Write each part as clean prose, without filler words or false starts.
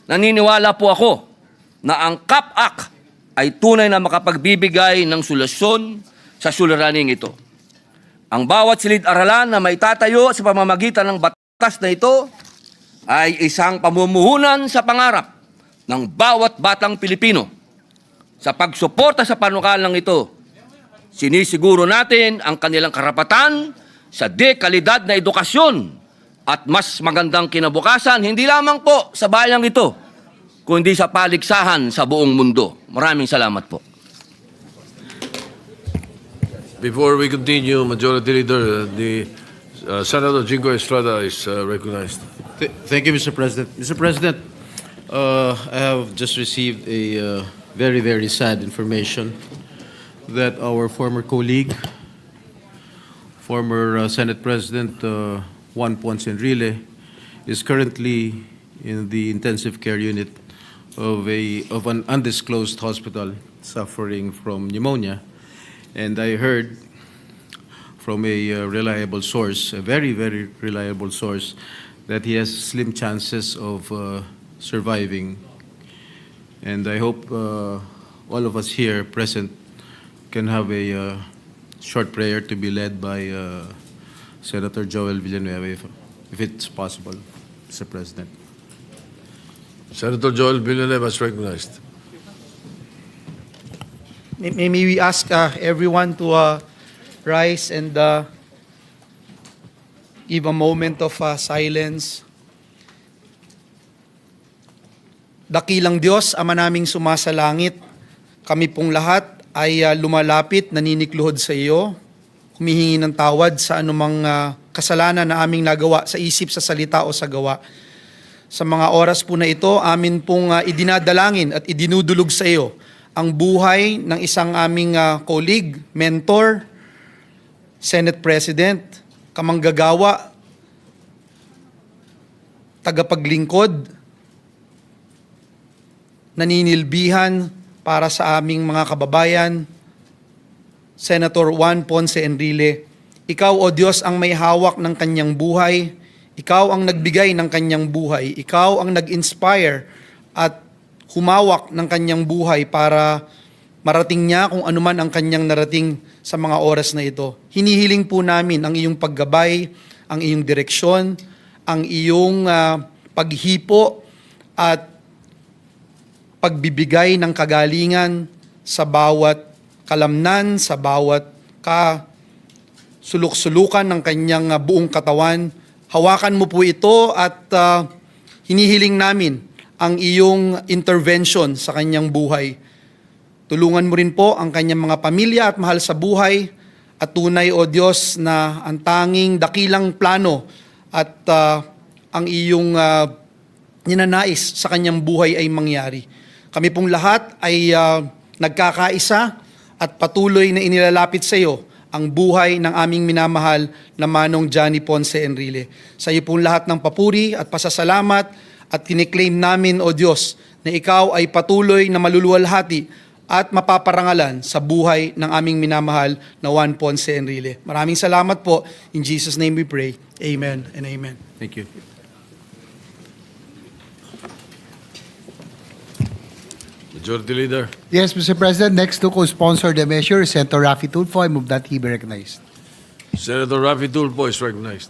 Naniniwala po ako na ang CAP-Act ay tunay na makapagbibigay ng solusyon sa suliraning ito. Ang bawat silid-aralan na maitatayo sa pamamagitan ng batas na ito ay isang pamumuhunan sa pangarap ng bawat batang Pilipino. Sa pagsuporta sa panukalang ito, sinisiguro natin ang kanilang karapatan sa dekalidad na edukasyon at mas magandang kinabukasan, hindi lamang po sa bayang ito, kundi sa paligsahan sa buong mundo. Maraming salamat po. Before we continue, Majority Leader, Senator Jingo Estrada is recognized. Thank you, Mr. President. Mr. President, I have just received a very, very sad information that our former colleague, former Senate President Juan Ponce Enrile, is currently in the intensive care unit of an undisclosed hospital suffering from pneumonia. And I heard from a reliable source, a very, very reliable source, that he has slim chances of surviving. And I hope all of us here present can have a short prayer to be led by Senator Joel Villanueva, if it's possible, Mr. President. Senator Joel Villanueva is recognized. May we ask everyone to rise and give a moment of silence. Dakilang Diyos, Ama naming sumasalangit, kami pong lahat ay lumalapit, naninikluhod sa iyo, humihingi ng tawad sa anumang kasalanan na aming nagawa sa isip, sa salita o sa gawa. Sa mga oras po na ito, amin pong idinadalangin at idinudulog sa iyo ang buhay ng isang aming colleague, mentor, Senate President, kamanggagawa, tagapaglingkod, naninilbihan para sa aming mga kababayan, Senator Juan Ponce Enrile. Ikaw, O Diyos, ang may hawak ng kanyang buhay. Ikaw ang nagbigay ng kanyang buhay. Ikaw ang nag-inspire at humawak ng kanyang buhay para marating niya kung anuman ang kanyang narating sa mga oras na ito. Hinihiling po namin ang iyong paggabay, ang iyong direksyon, ang iyong paghipo at pagbibigay ng kagalingan sa bawat kalamnan, sa bawat suluk-sulukan ng kanyang buong katawan. Hawakan mo po ito at hinihiling namin ang iyong intervention sa kanyang buhay. Tulungan mo rin po ang kanyang mga pamilya at mahal sa buhay at tunay, O Diyos, na ang tanging dakilang plano at ang iyong ninanais sa kanyang buhay ay mangyari. Kami pong lahat ay nagkakaisa at patuloy na inilalapit sa iyo ang buhay ng aming minamahal na Manong Johnny Ponce Enrile. Sa iyo pong lahat ng papuri at pasasalamat at kiniklaim namin, O Diyos, na ikaw ay patuloy na maluluwalhati at mapaparangalan sa buhay ng aming minamahal na Juan Ponce Enrile. Maraming salamat po. In Jesus' name we pray. Amen and amen. Thank you. Majority Leader. Yes, Mr. President. Next to co-sponsor the measure, Senator Raffy Tulfo. I move that he be recognized. Senator Raffy Tulfo is recognized.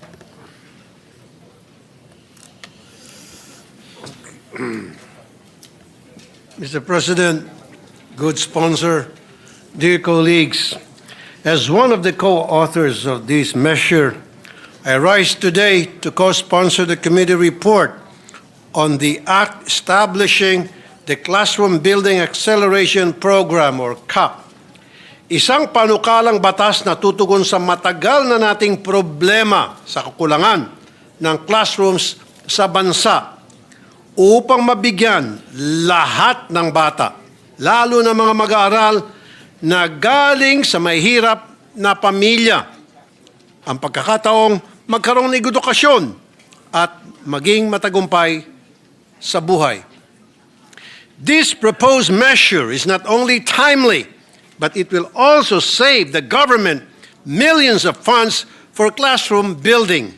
Mr. President, good sponsor, dear colleagues, as one of the co-authors of this measure, I rise today to co-sponsor the committee report on the act establishing the Classroom Building Acceleration Program or CAP. Isang panukalang batas na tutugon sa matagal na nating problema sa kakulangan ng classrooms sa bansa upang mabigyan lahat ng bata, lalo na mga mag-aaral na galing sa mahirap na pamilya, ang pagkakataong magkaroon ng edukasyon at maging matagumpay sa buhay. This proposed measure is not only timely, but it will also save the government millions of funds for classroom building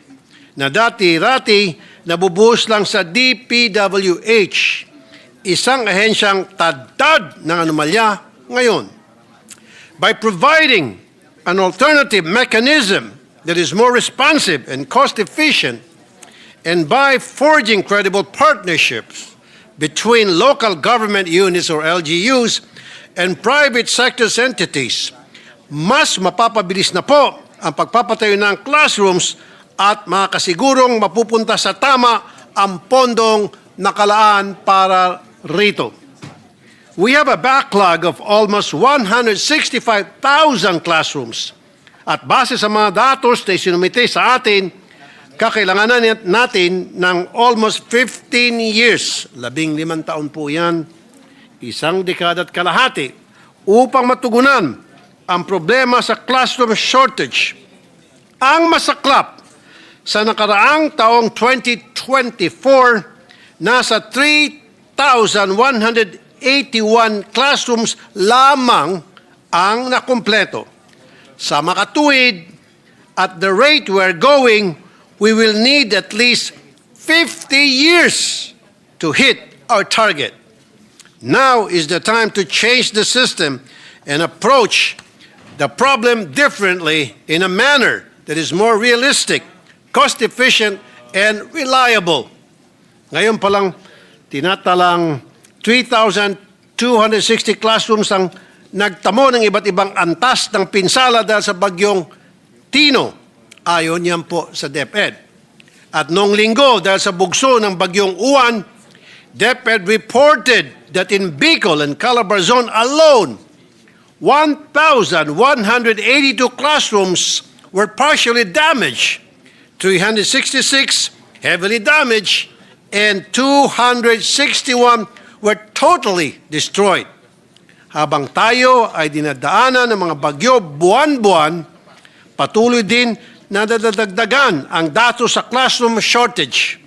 na dati-rati nabubuhos lang sa DPWH isang ahensyang tad-tad ng anomalya ngayon. By providing an alternative mechanism that is more responsive and cost-efficient, and by forging credible partnerships between local government units or LGUs and private sector entities, mas mapapabilis na po ang pagpapatayo ng classrooms at makakasigurong mapupunta sa tama ang pondong nakalaan para rito. We have a backlog of almost 165,000 classrooms. At base sa mga datos na isinumite sa atin, kakailanganan natin ng almost 15 years, 15 taon po yan, isang dekada at kalahati, upang matugunan ang problema sa classroom shortage. Ang masaklap, sa nakaraang taong 2024, nasa 3,181 classrooms lamang ang nakumpleto. Sa makatuwid, at the rate we're going, we will need at least 50 years to hit our target. Now is the time to change the system and approach the problem differently in a manner that is more realistic, cost-efficient, and reliable. Ngayon pa lang, tinatalang 3,260 classrooms ang nagtamo ng iba't ibang antas ng pinsala dahil sa bagyong Tino. Ayon yan po sa DepEd. At noong linggo, dahil sa bugso ng bagyong Uwan, DepEd reported that in Bicol and Calabar Zone alone, 1,182 classrooms were partially damaged, 366 heavily damaged, and 261 were totally destroyed. Habang tayo ay dinadaanan ng mga bagyo buwan-buwan, patuloy din na dadagdagan ang datos sa classroom shortage.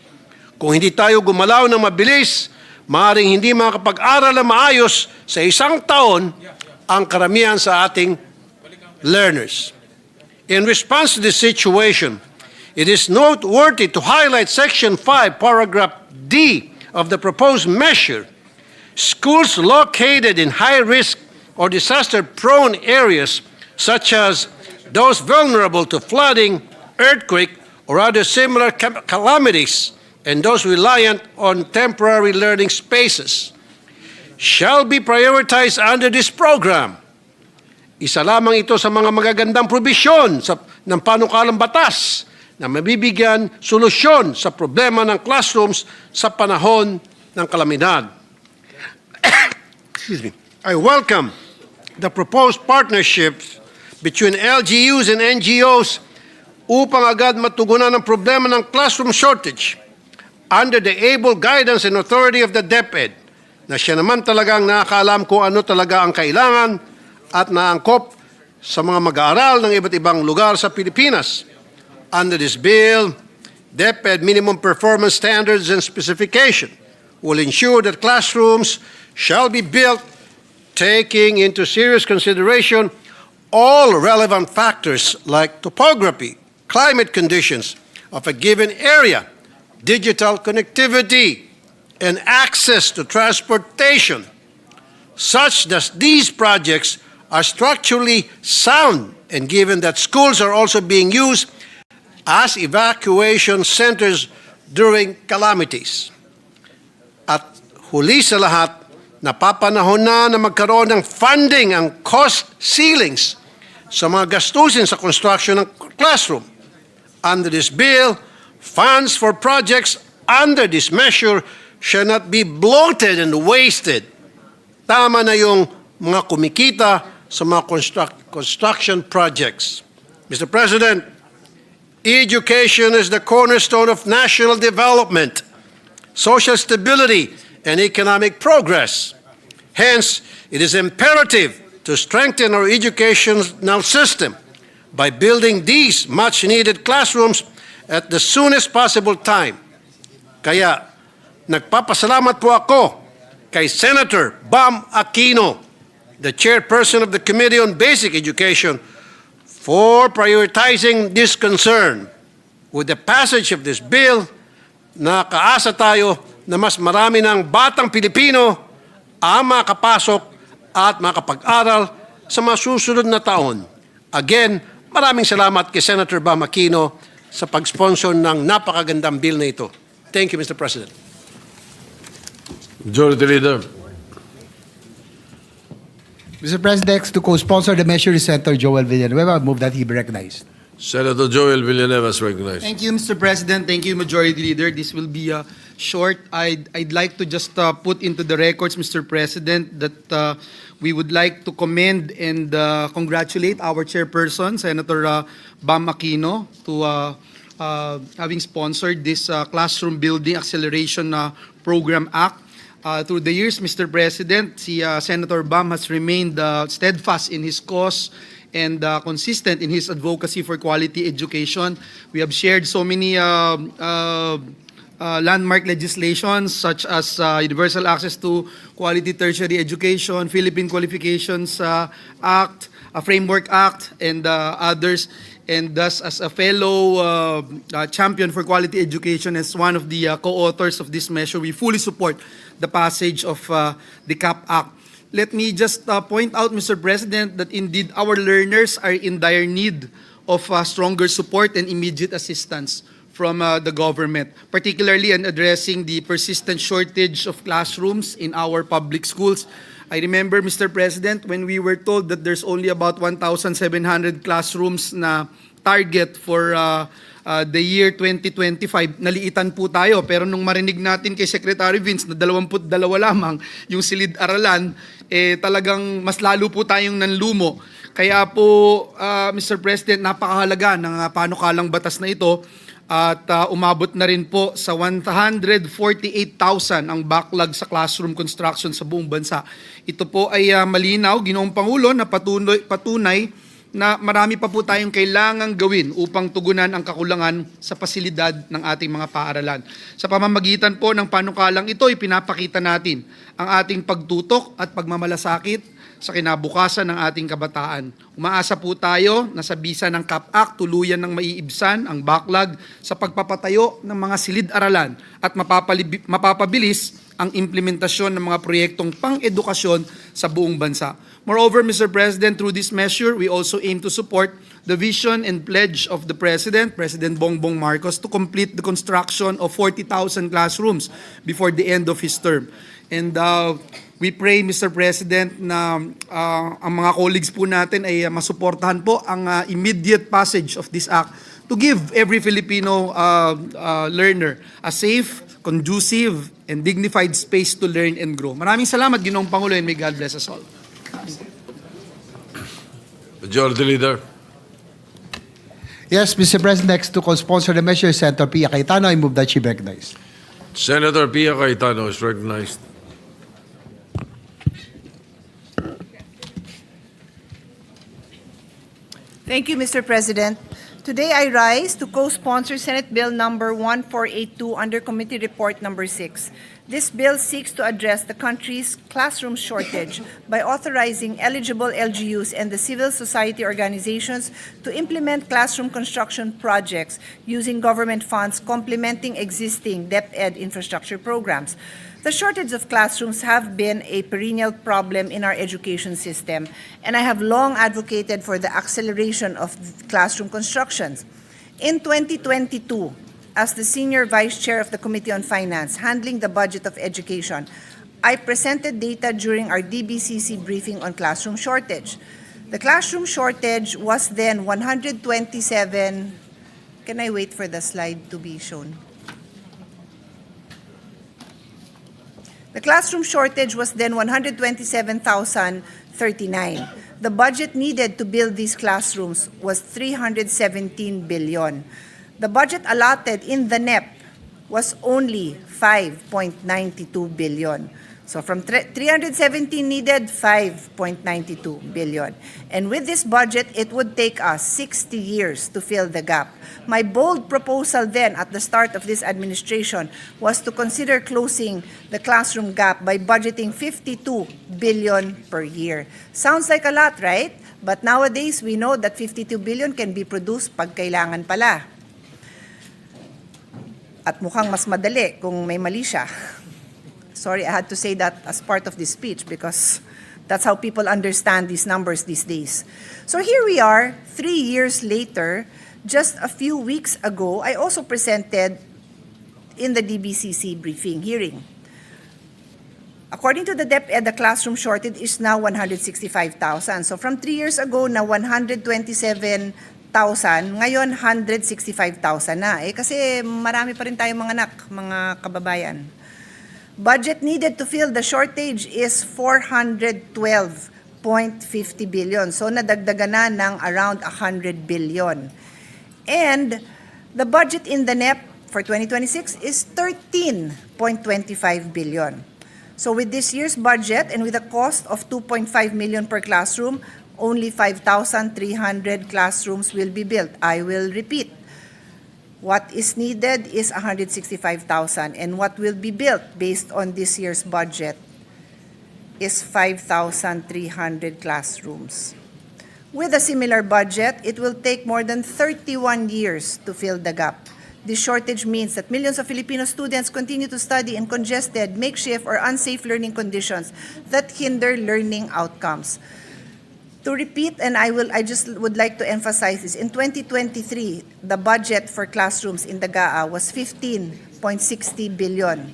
Kung hindi tayo gumalaw ng mabilis, maaaring hindi makapag-aral na maayos sa isang taon ang karamihan sa ating learners. In response to this situation, it is noteworthy to highlight Section 5, Paragraph D of the proposed measure. Schools located in high-risk or disaster-prone areas, such as those vulnerable to flooding, earthquake, or other similar calamities, and those reliant on temporary learning spaces, shall be prioritized under this program. Isa lamang ito sa mga magagandang probisyon ng panukalang batas na mabibigyan solusyon sa problema ng classrooms sa panahon ng kalamidad. Excuse me. I welcome the proposed partnerships between LGUs and NGOs upang agad matugunan ang problema ng classroom shortage under the able guidance and authority of the DepEd, na siya naman talagang nakakaalam kung ano talaga ang kailangan at naangkop sa mga mag-aaral ng iba't ibang lugar sa Pilipinas. Under this bill, DepEd minimum performance standards and specification will ensure that classrooms shall be built taking into serious consideration all relevant factors like topography, climate conditions of a given area, digital connectivity, and access to transportation, such that these projects are structurally sound, and given that schools are also being used as evacuation centers during calamities. At huli sa lahat, napapanahon na magkaroon ng funding ang cost ceilings sa mga gastusin sa construction ng classroom. Under this bill, funds for projects under this measure shall not be bloated and wasted. Tama na yung mga kumikita sa mga construction projects. Mr. President, education is the cornerstone of national development, social stability, and economic progress. Hence, it is imperative to strengthen our educational system by building these much-needed classrooms at the soonest possible time. Kaya, nagpapasalamat po ako kay Senator Bam Aquino, the chairperson of the Committee on Basic Education, for prioritizing this concern. With the passage of this bill, nakaasa tayo na mas marami ng batang Pilipino ang makapasok at makapag-aral sa mga susunod na taon. Again, maraming salamat kay Senator Bam Aquino sa pag-sponsor ng napakagandang bill na ito. Thank you, Mr. President. Majority Leader. Mr. President, next to co-sponsor the measure is Senator Joel Villanueva. I move that he be recognized. Senator Joel Villanueva is recognized. Thank you, Mr. President. Thank you, Majority Leader. This will be short. I'd like to just put into the records, Mr. President, that we would like to commend and congratulate our chairperson, Senator Bam Aquino, to having sponsored this Classroom Building Acceleration Program Act. Through the years, Mr. President, Senator Bam has remained steadfast in his cause and consistent in his advocacy for quality education. We have shared so many landmark legislations such as Universal Access to Quality Tertiary Education, Philippine Qualifications Act, Framework Act, and others. And thus, as a fellow champion for quality education, as one of the co-authors of this measure, we fully support the passage of the CAP Act. Let me just point out, Mr. President, that indeed our learners are in dire need of stronger support and immediate assistance from the government, particularly in addressing the persistent shortage of classrooms in our public schools. I remember, Mr. President, when we were told that there's only about 1,700 classrooms na target for the year 2025, naliitan po tayo. Pero nung marinig natin kay Secretary Vince na 22 lamang yung silid-aralan, talagang mas lalo po tayong nanlumo. Kaya po, Mr. President, napakahalaga ng panukalang batas na ito. At umabot na rin po sa 148,000 ang backlog sa classroom construction sa buong bansa. Ito po ay malinaw, Ginoong Pangulo, na patunay na marami pa po tayong kailangang gawin upang tugunan ang kakulangan sa pasilidad ng ating mga paaralan. Sa pamamagitan po ng panukalang ito, ipinapakita natin ang ating pagtutok at pagmamalasakit sa kinabukasan ng ating kabataan. Umaasa po tayo na sa bisa ng CAP Act, tuluyan ng maiibsan ang backlog sa pagpapatayo ng mga silid-aralan at mapapabilis ang implementasyon ng mga proyektong pang-edukasyon sa buong bansa. Moreover, Mr. President, through this measure, we also aim to support the vision and pledge of the President, President Bongbong Marcos, to complete the construction of 40,000 classrooms before the end of his term. And we pray, Mr. President, na ang mga colleagues po natin ay masuportahan po ang immediate passage of this act to give every Filipino learner a safe, conducive, and dignified space to learn and grow. Maraming salamat, Ginoong Pangulo, and may God bless us all. Majority Leader. Yes, Mr. President, next to co-sponsor the measure is Senator Pia Cayetano. I move that she be recognized. Senator Pia Cayetano is recognized. Thank you, Mr. President. Today I rise to co-sponsor Senate Bill number 1482 under Committee Report number 6. This bill seeks to address the country's classroom shortage by authorizing eligible LGUs and the civil society organizations to implement classroom construction projects using government funds complementing existing DepEd infrastructure programs. The shortage of classrooms have been a perennial problem in our education system, and I have long advocated for the acceleration of classroom constructions. In 2022, as the Senior Vice Chair of the Committee on Finance, handling the budget of education, I presented data during our DBCC briefing on classroom shortage. The classroom shortage was then 127. Can I wait for the slide to be shown? The classroom shortage was then 127,039. The budget needed to build these classrooms was 317 billion. The budget allotted in the NEP was only 5.92 billion. So from 317 needed, 5.92 billion. And with this budget, it would take us 60 years to fill the gap. My bold proposal then at the start of this administration was to consider closing the classroom gap by budgeting 52 billion per year. Sounds like a lot, right? But nowadays, we know that 52 billion can be produced pag kailangan pala. At mukhang mas madali kung may mali siya. Sorry, I had to say that as part of this speech because that's how people understand these numbers these days. So here we are, 3 years later. Just a few weeks ago, I also presented in the DBCC briefing hearing. According to the DepEd, the classroom shortage is now 165,000. So from 3 years ago na 127,000, ngayon 165,000 na. Kasi marami pa rin tayong mga anak, mga kababayan. Budget needed to fill the shortage is 412.50 billion. So nadagdagan na ng around 100 billion. And the budget in the NEP for 2026 is 13.25 billion. So with this year's budget and with a cost of 2.5 million per classroom, only 5,300 classrooms will be built. I will repeat. What is needed is 165,000, and what will be built based on this year's budget is 5,300 classrooms. With a similar budget, it will take more than 31 years to fill the gap. This shortage means that millions of Filipino students continue to study in congested, makeshift, or unsafe learning conditions that hinder learning outcomes. To repeat, and I just would like to emphasize this, in 2023, the budget for classrooms in the GAA was 15.60 billion.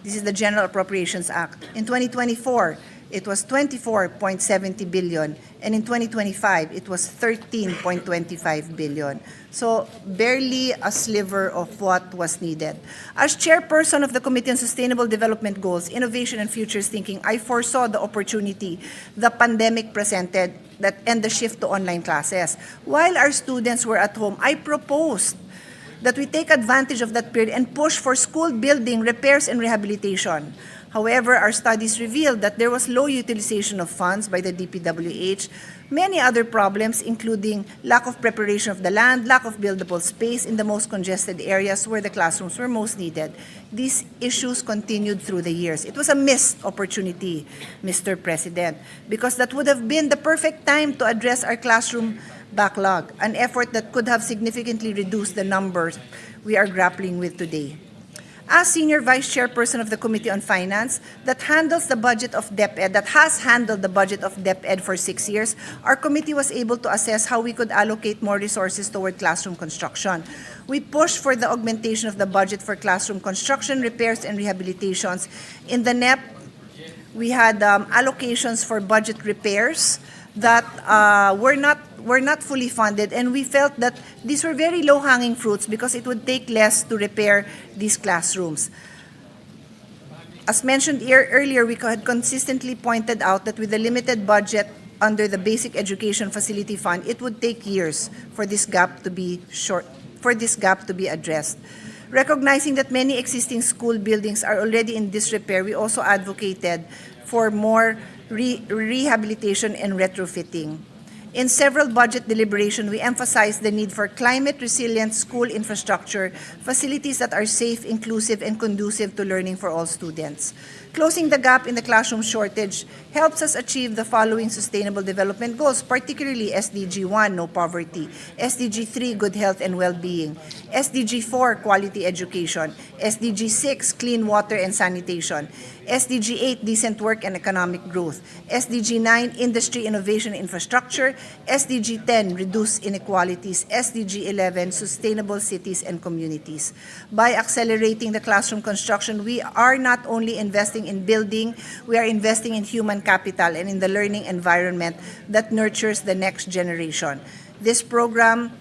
This is the General Appropriations Act. In 2024, it was 24.70 billion, and in 2025, it was 13.25 billion. So barely a sliver of what was needed. As chairperson of the Committee on Sustainable Development Goals, Innovation and Futures Thinking, I foresaw the opportunity the pandemic presented and the shift to online classes. While our students were at home, I proposed that we take advantage of that period and push for school building, repairs, and rehabilitation. However, our studies revealed that there was low utilization of funds by the DPWH, many other problems including lack of preparation of the land, lack of buildable space in the most congested areas where the classrooms were most needed. These issues continued through the years. It was a missed opportunity, Mr. President, because that would have been the perfect time to address our classroom backlog, an effort that could have significantly reduced the numbers we are grappling with today. As Senior Vice Chairperson of the Committee on Finance that handles the budget of DepEd, that has handled the budget of DepEd for 6 years, our committee was able to assess how we could allocate more resources toward classroom construction. We pushed for the augmentation of the budget for classroom construction, repairs, and rehabilitations. In the NEP, we had allocations for budget repairs that were not fully funded, and we felt that these were very low-hanging fruits because it would take less to repair these classrooms. As mentioned earlier, we had consistently pointed out that with the limited budget under the Basic Education Facility Fund, it would take years for this gap to be addressed. Recognizing that many existing school buildings are already in disrepair, we also advocated for more rehabilitation and retrofitting. In several budget deliberations, we emphasized the need for climate-resilient school infrastructure, facilities that are safe, inclusive, and conducive to learning for all students. Closing the gap in the classroom shortage helps us achieve the following Sustainable Development Goals, particularly SDG 1, no poverty, SDG 3, good health and well-being, SDG 4, quality education, SDG 6, clean water and sanitation, SDG 8, decent work and economic growth, SDG 9, industry, innovation, infrastructure, SDG 10, reduce inequalities, SDG 11, sustainable cities and communities. By accelerating the classroom construction, we are not only investing in building, we are investing in human capital and in the learning environment that nurtures the next generation. This program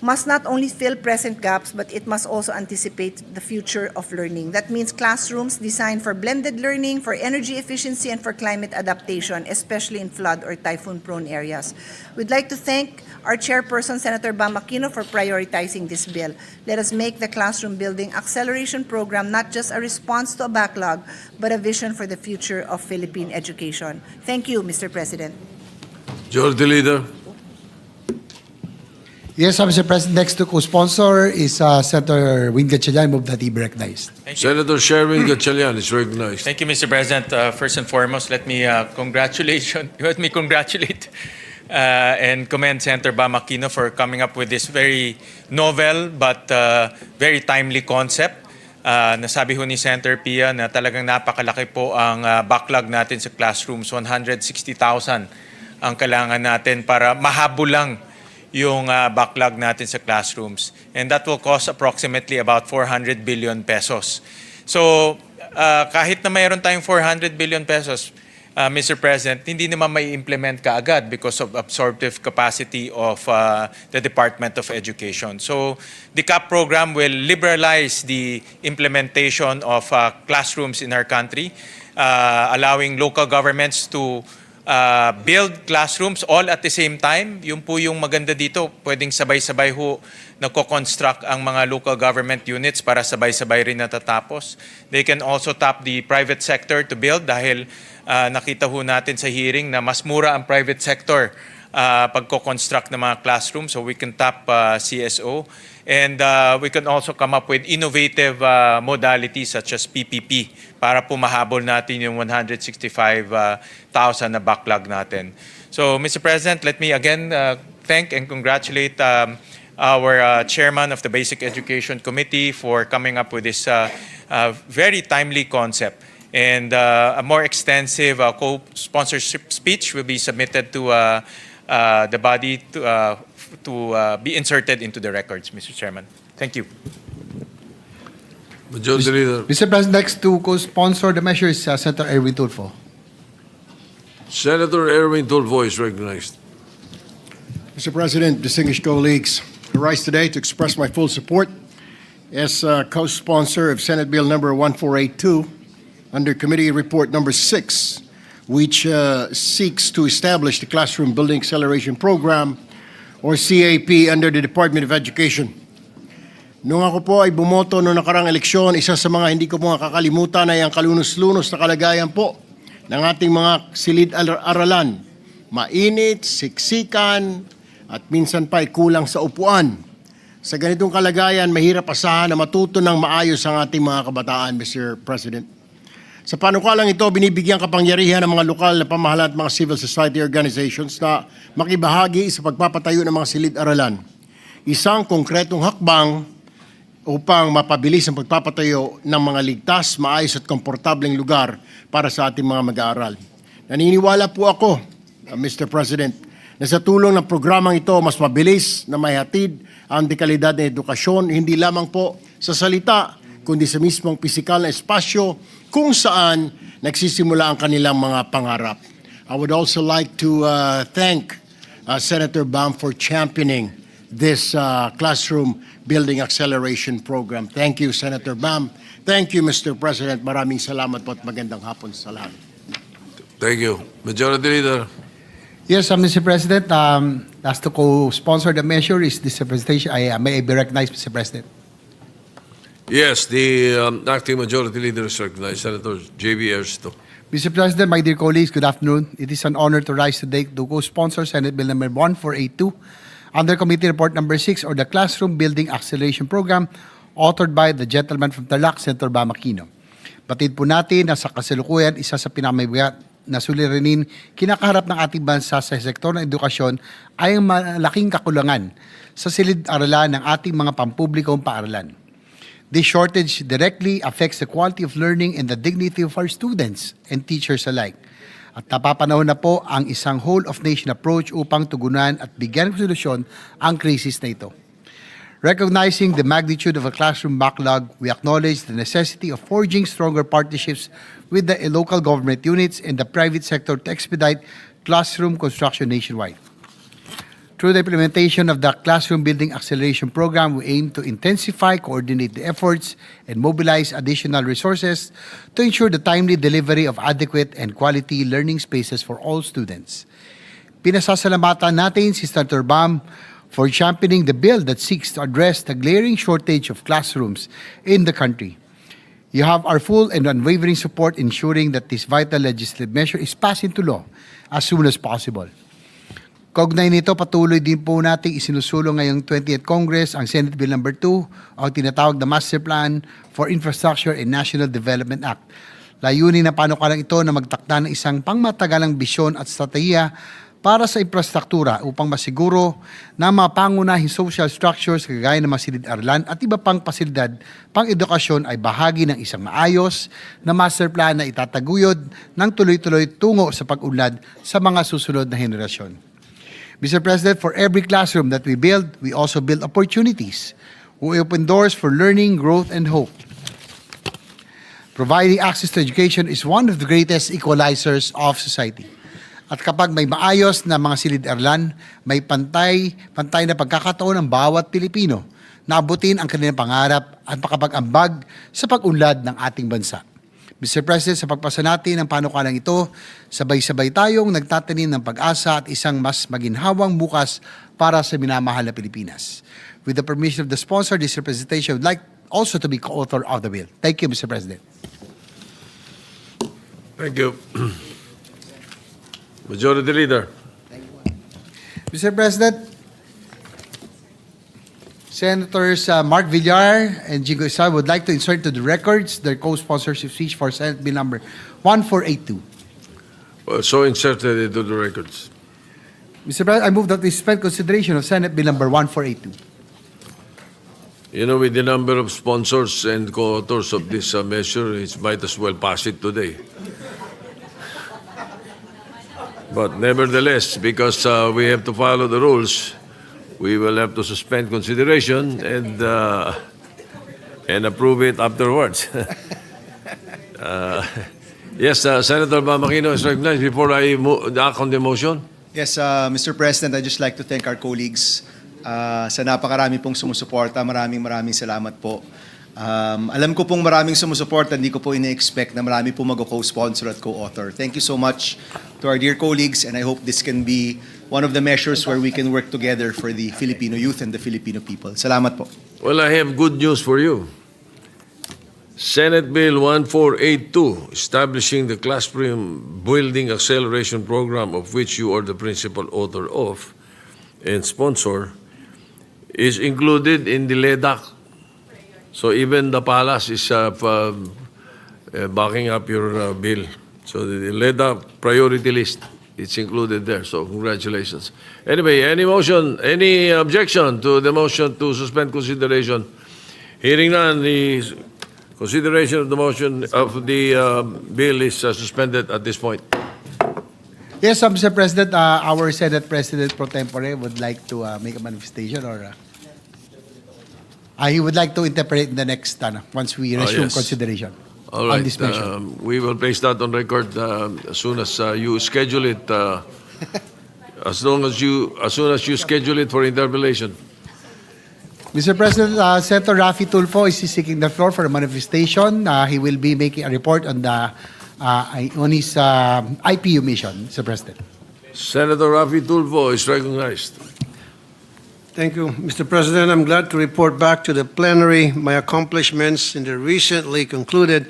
must not only fill present gaps, but it must also anticipate the future of learning. That means classrooms designed for blended learning, for energy efficiency, and for climate adaptation, especially in flood or typhoon-prone areas. We'd like to thank our chairperson, Senator Bam Aquino, for prioritizing this bill. Let us make the classroom building acceleration program not just a response to a backlog, but a vision for the future of Philippine education. Thank you, Mr. President. Majority Leader. Yes, Mr. President. Next to co-sponsor is Senator Win Gatchalian. Move that he be recognized. Thank you. Senator Sherwin Gatchalian is recognized. Thank you, Mr. President. First and foremost, let me congratulate and commend Senator Bam Aquino for coming up with this very novel but very timely concept. nasabi ho ni Senator Pia na talagang napakalaki po ang backlog natin sa classrooms. 160,000 ang kailangan natin para mahabol lang yung backlog natin sa classrooms. And that will cost approximately about 400 billion pesos. So kahit na mayroon tayong 400 billion pesos, Mr. President, hindi naman may implement kaagad because of absorptive capacity of the Department of Education. So the CAP program will liberalize the implementation of classrooms in our country, allowing local governments to build classrooms all at the same time. Yun po yung maganda dito. Pwedeng sabay-sabay ho nagko-construct ang mga local government units para sabay-sabay rin natatapos. They can also tap the private sector to build dahil nakita ho natin sa hearing na mas mura ang private sector pagko-construct ng mga classroom, so we can tap CSO. And we can also come up with innovative modalities such as PPP para pumahabol natin yung 165,000 na backlog natin. So Mr. President, let me again thank and congratulate our chairman of the Basic Education Committee for coming up with this very timely concept. And a more extensive co-sponsorship speech will be submitted to the body to be inserted into the records, Mr. Chairman. Thank you. Majority Leader. Mr. President, next to co-sponsor the measure is Senator Erwin Tulfo. Senator Erwin Tulfo is recognized. Mr. President, distinguished colleagues, I rise today to express my full support as co-sponsor of Senate Bill number 1482 under Committee Report number 6, which seeks to establish the Classroom Building Acceleration Program or CAP under the Department of Education. Nung ako po ay bumoto noong nakarang eleksyon, isa sa mga hindi ko po makakalimutan ay ang kalunos-lunos na kalagayan po ng ating mga silid-aralan. Mainit, siksikan, at minsan pa ay kulang sa upuan. Sa ganitong kalagayan, mahirap asahan na matuto ng maayos ang ating mga kabataan, Mr. President. Sa panukalang ito, binibigyan kapangyarihan ng mga lokal na pamahalaan at mga civil society organizations na makibahagi sa pagpapatayo ng mga silid-aralan. Isang konkretong hakbang upang mapabilis ang pagpapatayo ng mga ligtas, maayos at komportableng lugar para sa ating mga mag-aaral. Naniniwala po ako, Mr. President, na sa tulong ng programang ito, mas mabilis na maihatid ang dekalidad ng edukasyon, hindi lamang po sa salita, kundi sa mismong pisikal na espasyo kung saan nagsisimula ang kanilang mga pangarap. I would also like to thank Senator Bam for championing this classroom building acceleration program. Thank you, Senator Bam. Thank you, Mr. President. Maraming salamat po at magandang hapon sa lahat. Thank you. Majority Leader. Yes, Mr. President, last to co-sponsor the measure is this presentation. May I be recognized, Mr. President? Yes, the acting Majority Leader is recognized. Senator J.B. Ersto. Mr. President, my dear colleagues, good afternoon. It is an honor to rise today to co-sponsor Senate Bill number 1482 under Committee Report number 6 or the Classroom Building Acceleration Program authored by the gentleman from Tarlac, Senator Bam Aquino. Batid po natin na sa kasalukuyan, isa sa pinakamabigat na suliranin kinakaharap ng ating bansa sa sektor ng edukasyon ay ang malaking kakulangan sa silid-aralan ng ating mga pampublikong paaralan. This shortage directly affects the quality of learning and the dignity of our students and teachers alike. At napapanahon na po ang isang whole-of-nation approach upang tugunan at bigyan ng solusyon ang krisis na ito. Recognizing the magnitude of a classroom backlog, we acknowledge the necessity of forging stronger partnerships with the local government units and the private sector to expedite classroom construction nationwide. Through the implementation of the Classroom Building Acceleration Program, we aim to intensify, coordinate the efforts, and mobilize additional resources to ensure the timely delivery of adequate and quality learning spaces for all students. Pinasasalamatan natin si Senator Bam for championing the bill that seeks to address the glaring shortage of classrooms in the country. You have our full and unwavering support ensuring that this vital legislative measure is passed into law as soon as possible. Kaugnay nito, patuloy din po natin isinusulong ngayong 20th Congress ang Senate Bill number 2 o tinatawag na Master Plan for Infrastructure and National Development Act. Layunin na panukalang ito na magtakda ng isang pangmatagalang bisyon at strategiya para sa infrastruktura upang masiguro na mga pangunahing social structures kagaya ng mga silid-aralan at iba pang pasilidad pang-edukasyon ay bahagi ng isang maayos na master plan na itataguyod ng tuloy-tuloy tungo sa pag-unlad sa mga susunod na henerasyon. Mr. President, for every classroom that we build, we also build opportunities. We open doors for learning, growth, and hope. Providing access to education is one of the greatest equalizers of society. At kapag may maayos na mga silid-aralan, may pantay na pagkakataon ng bawat Pilipino na abutin ang kanilang pangarap at makapag-ambag sa pag-unlad ng ating bansa. Mr. President, sa pagpasa natin ng panukalang ito, sabay-sabay tayong nagtatanim ng pag-asa at isang mas maginhawang bukas para sa minamahal na Pilipinas. With the permission of the sponsor, this representation would like also to be co-author of the bill. Thank you, Mr. President. Thank you. Majority Leader. Mr. President, Senators Mark Villar and Jigo Estrada would like to insert to the records their co-sponsorship speech for Senate Bill number 1482. So inserted into the records. Mr. President, I move that we suspend consideration of Senate Bill number 1482. You know, with the number of sponsors and co-authors of this measure, it might as well pass it today. But nevertheless, because we have to follow the rules, we will have to suspend consideration and approve it afterwards. Yes, Senator Mamakino is recognized. Before I act on the motion, Yes, Mr. President, I'd just like to thank our colleagues sa napakarami pong sumusuporta. Maraming salamat po. Alam ko pong maraming sumusuporta, hindi ko po ina-expect na marami po mag-co-sponsor at co-author. Thank you so much to our dear colleagues, and I hope this can be one of the measures where we can work together for the Filipino youth and the Filipino people. Salamat po. well, I have good news for you. Senate Bill 1482, establishing the Classroom Building Acceleration Program, of which you are the principal author of and sponsor, is included in the LEDAC. So even the palace is backing up your bill. So the LEDAC priority list, it's included there. So congratulations. Anyway, any motion, any objection to the motion to suspend consideration? Hearing none, the consideration of the motion of the bill is suspended at this point. Yes, Mr. President, our Senate President pro tempore would like to make a manifestation or he would like to interpret in the next once we resume yes. consideration All right. on this measure. We will place that on record as soon as you schedule it. As soon as you schedule it for interpellation. Mr. President, Senator Raffy Tulfo is seeking the floor for a manifestation. He will be making a report on his IPU mission, Mr. President. Senator Raffy Tulfo is recognized. Thank you, Mr. President. I'm glad to report back to the plenary my accomplishments in the recently concluded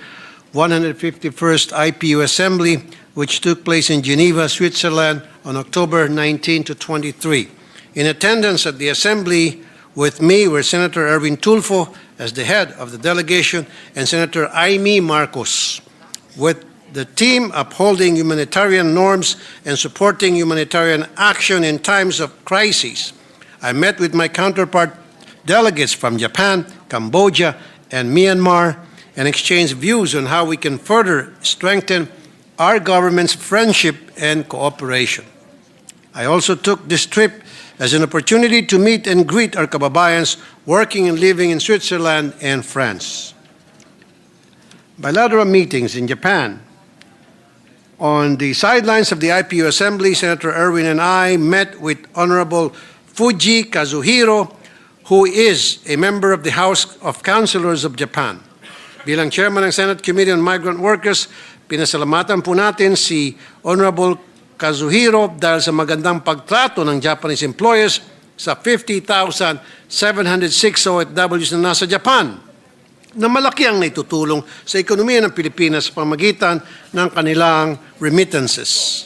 151st IPU Assembly, which took place in Geneva, Switzerland on October 19 to 23. In attendance at the Assembly with me were Senator Erwin Tulfo as the head of the delegation and Senator Aimee Marcos, with the team upholding humanitarian norms and supporting humanitarian action in times of crises. I met with my counterpart delegates from Japan, Cambodia, and Myanmar and exchanged views on how we can further strengthen our government's friendship and cooperation. I also took this trip as an opportunity to meet and greet our kababayans working and living in Switzerland and France. Bilateral meetings in Japan. On the sidelines of the IPU Assembly, Senator Erwin and I met with Honorable Fuji Kazuhiro, who is a member of the House of Councilors of Japan. Bilang chairman ng Senate Committee on Migrant Workers, pinasalamatan po natin si Honorable Kazuhiro dahil sa magandang pagtrato ng Japanese employers sa 50,706 OFWs na nasa Japan, na malaki ang naitutulong sa ekonomiya ng Pilipinas sa pamagitan ng kanilang remittances.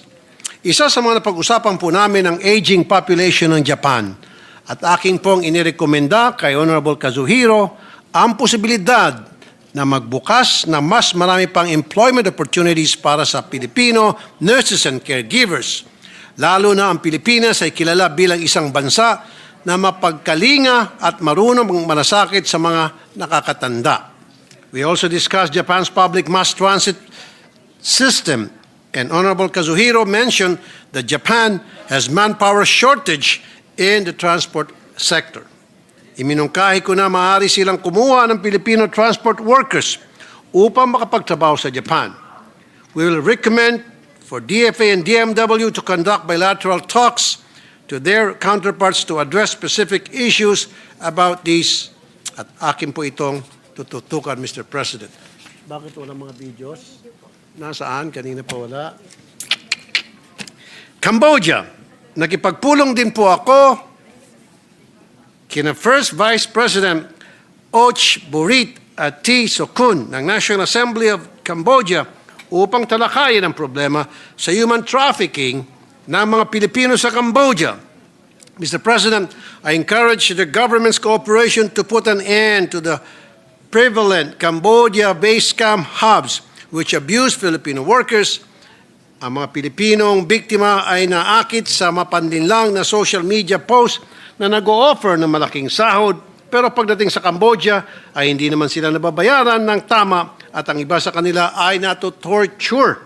Isa sa mga napag-usapan po namin ang aging population ng Japan at aking pong inirekomenda kay Honorable Kazuhiro ang posibilidad na magbukas na mas marami pang employment opportunities para sa Filipino nurses and caregivers. Lalo na ang Pilipinas ay kilala bilang isang bansa na mapagkalinga at marunong malasakit sa mga nakakatanda. We also discussed Japan's public mass transit system, and Honorable Kazuhiro mentioned that Japan has manpower shortage in the transport sector. Iminungkahi ko na maaari silang kumuha ng Filipino transport workers upang makapagtrabaho sa Japan. We will recommend for DFA and DMW to conduct bilateral talks to their counterparts to address specific issues about these. At akin po itong tututukan, Mr. President. Bakit walang mga videos? Nasaan? Kanina pa wala. Cambodia. Nakipagpulong din po ako kina First Vice President Och Burit at T. Sokun ng National Assembly of Cambodia upang talakayin ang problema sa human trafficking ng mga Pilipino sa Cambodia. Mr. President, I encourage the government's cooperation to put an end to the prevalent Cambodia-based scam hubs which abuse Filipino workers. Ang mga Pilipinong biktima ay naakit sa mapanlinlang na social media post na nag-o-offer ng malaking sahod, pero pagdating sa Cambodia ay hindi naman sila nababayaran ng tama at ang iba sa kanila ay nato-torture.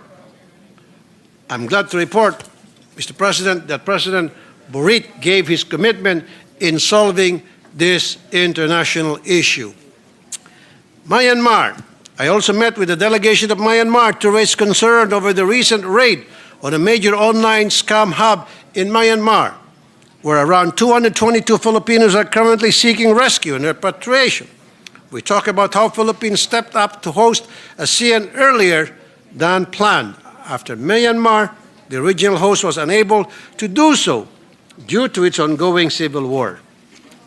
I'm glad to report, Mr. President, that President Boric gave his commitment in solving this international issue. Myanmar. I also met with the delegation of Myanmar to raise concern over the recent raid on a major online scam hub in Myanmar, where around 222 Filipinos are currently seeking rescue and repatriation. We talk about how Philippines stepped up to host ASEAN earlier than planned. After Myanmar, the original host was unable to do so due to its ongoing civil war.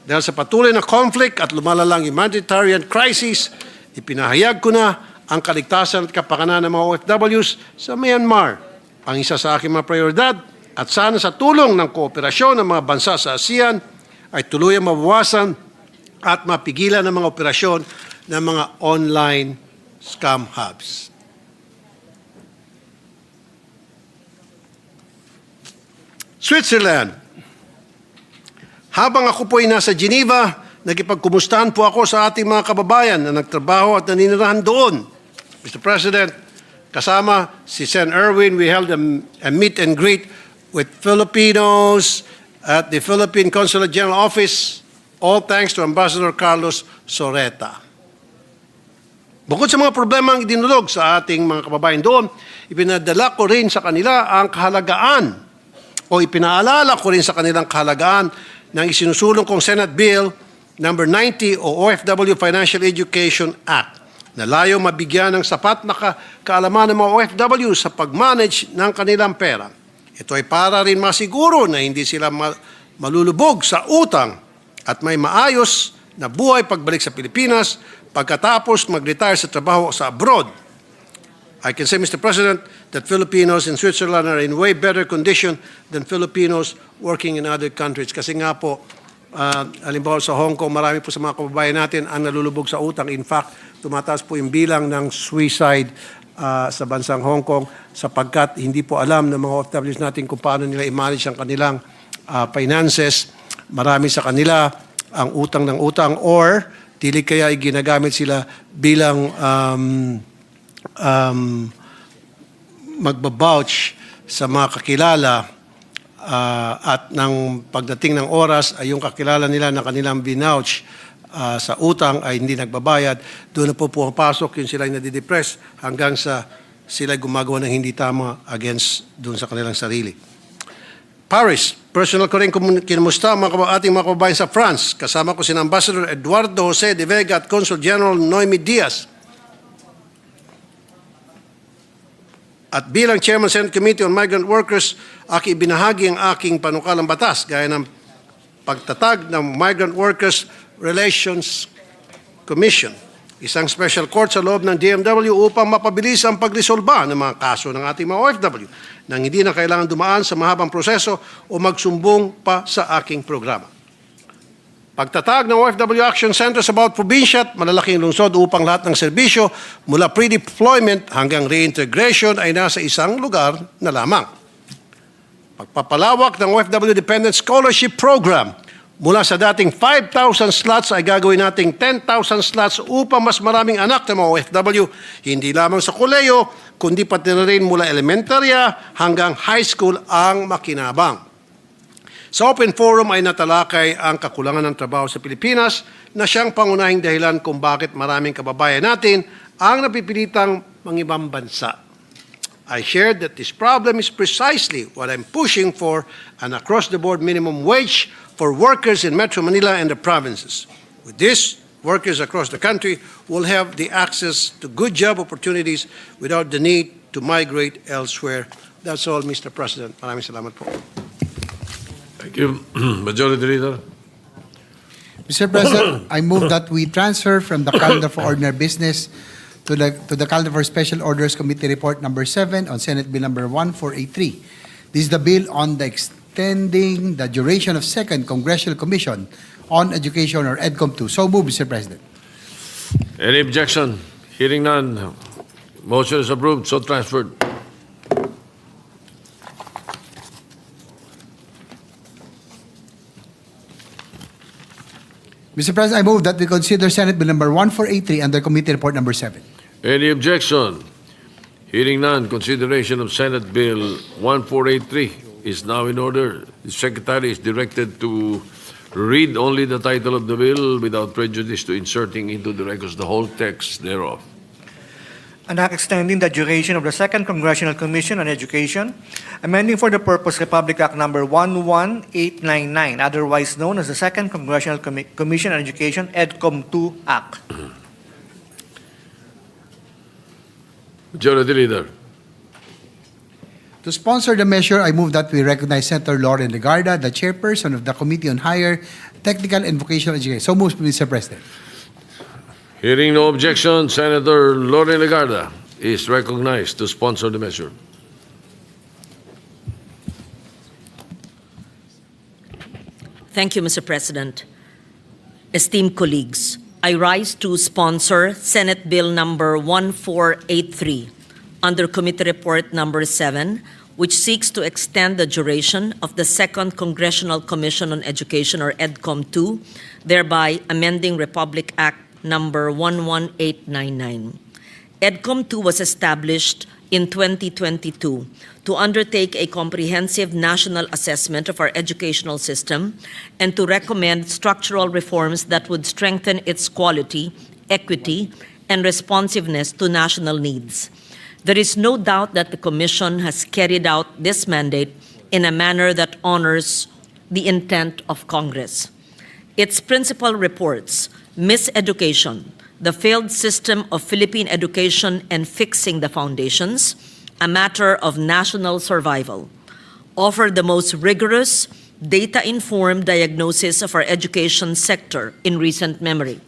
Dahil sa patuloy na conflict at lumalalang humanitarian crisis, ipinahayag ko na ang kaligtasan at kapakanan ng mga OFWs sa Myanmar. Ang isa sa aking mga prioridad at sana sa tulong ng kooperasyon ng mga bansa sa ASEAN ay tuluyang mabawasan at mapigilan ang mga operasyon ng mga online scam hubs. Switzerland. Habang ako po ay nasa Geneva, nakipagkumustahan po ako sa ating mga kababayan na nagtrabaho at naninirahan doon. Mr. President, kasama si Sen. Erwin, we held a meet and greet with Filipinos at the Philippine Consulate General Office, all thanks to Ambassador Carlos Soreta. Bukod sa mga problema ang idinulog sa ating mga kababayan doon, ipinadala ko rin sa kanila ang kahalagaan o ipinaalala ko rin sa kanilang kahalagaan ng isinusulong kong Senate Bill number 90 o OFW Financial Education Act na layo mabigyan ng sapat na kaalaman ng mga OFW sa pag-manage ng kanilang pera. Ito ay para rin masiguro na hindi sila malulubog sa utang at may maayos na buhay pagbalik sa Pilipinas pagkatapos mag-retire sa trabaho sa abroad. I can say, Mr. President, that Filipinos in Switzerland are in way better condition than Filipinos working in other countries. Kasi nga po, halimbawa sa Hong Kong, marami po sa mga kababayan natin ang nalulubog sa utang. In fact, tumataas po yung bilang ng suicide sa bansang Hong Kong sapagkat hindi po alam ng mga OFWs natin kung paano nila i-manage ang kanilang finances. Marami sa kanila ang utang ng utang or dili kaya ay ginagamit sila bilang magbabouch sa mga kakilala at ng pagdating ng oras ay yung kakilala nila na kanilang binouch sa utang ay hindi nagbabayad. Doon na po pumapasok yung sila ay nadidepress hanggang sa sila gumagawa ng hindi tama against doon sa kanilang sarili. Paris, personal ko rin kinumusta ang ating mga kababayan sa France. Kasama ko si Ambassador Eduardo Jose de Vega at Consul General Noemi Diaz. At bilang Chairman Senate Committee on Migrant Workers, aki ibinahagi ang aking panukalang batas gaya ng pagtatag ng Migrant Workers Relations Commission, isang special court sa loob ng DMW upang mapabilis ang pagresolba ng mga kaso ng ating mga OFW nang hindi na kailangan dumaan sa mahabang proseso o magsumbong pa sa aking programa. Pagtatag ng OFW Action Center sa bawat probinsya at malalaking lungsod upang lahat ng serbisyo mula pre-deployment hanggang reintegration ay nasa isang lugar na lamang. Pagpapalawak ng OFW Dependent Scholarship Program. Mula sa dating 5,000 slots ay gagawin nating 10,000 slots upang mas maraming anak ng mga OFW, hindi lamang sa koleyo, kundi pati na rin mula elementarya hanggang high school ang makinabang. Sa Open Forum ay natalakay ang kakulangan ng trabaho sa Pilipinas na siyang pangunahing dahilan kung bakit maraming kababayan natin ang napipilitang mangibang bansa. I shared that this problem is precisely what I'm pushing for, an across-the-board minimum wage for workers in Metro Manila and the provinces. With this, workers across the country will have the access to good job opportunities without the need to migrate elsewhere. That's all, Mr. President. Maraming salamat po. Thank you. Majority Leader. Mr. President, I move that we transfer from the calendar for ordinary business to the calendar for Special Orders Committee Report number 7 on Senate Bill number 1483. This is the bill on the extending the duration of Second Congressional Commission on Education, or EDCOM 2. So move, Mr. President. Any objection? Hearing none. Motion is approved. So transferred. Mr. President, I move that we consider Senate Bill number 1483 under Committee Report number 7. Any objection? Hearing none, consideration of Senate Bill 1483 is now in order. The Secretary is directed to read only the title of the bill without prejudice to inserting into the records the whole text thereof. An act extending the duration of the Second Congressional Commission on Education, amending for the purpose Republic Act number 11899, otherwise known as the Second Congressional Commission on Education, EDCOM 2 Act. Majority Leader. To sponsor the measure, I move that we recognize Senator Lauren Legarda, the chairperson of the Committee on Higher Technical and Vocational Education. So moved, Mr. President. Hearing no objection, Senator Lorraine Legarda is recognized to sponsor the measure. Thank you, Mr. President. Esteemed colleagues, I rise to sponsor Senate Bill number 1483 under Committee Report number 7, which seeks to extend the duration of the Second Congressional Commission on Education, or EDCOM 2, thereby amending Republic Act number 11899. EDCOM 2 was established in 2022 to undertake a comprehensive national assessment of our educational system and to recommend structural reforms that would strengthen its quality, equity, and responsiveness to national needs. There is no doubt that the Commission has carried out this mandate in a manner that honors the intent of Congress. Its principal reports, Miseducation, the Failed System of Philippine Education and Fixing the Foundations, a Matter of National Survival, offer the most rigorous, data-informed diagnosis of our education sector in recent memory.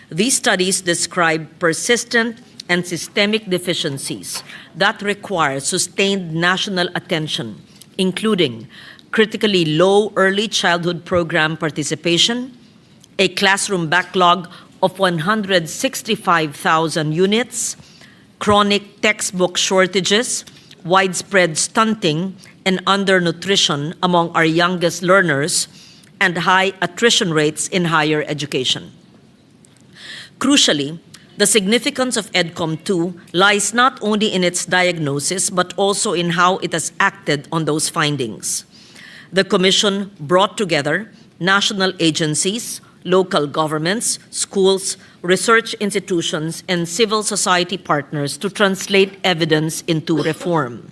These studies describe persistent and systemic deficiencies that require sustained national attention, including critically low early childhood program participation, a classroom backlog of 165,000 units, chronic textbook shortages, widespread stunting and undernutrition among our youngest learners, and high attrition rates in higher education. Crucially, the significance of EDCOM 2 lies not only in its diagnosis, but also in how it has acted on those findings. The Commission brought together national agencies, local governments, schools, research institutions, and civil society partners to translate evidence into reform.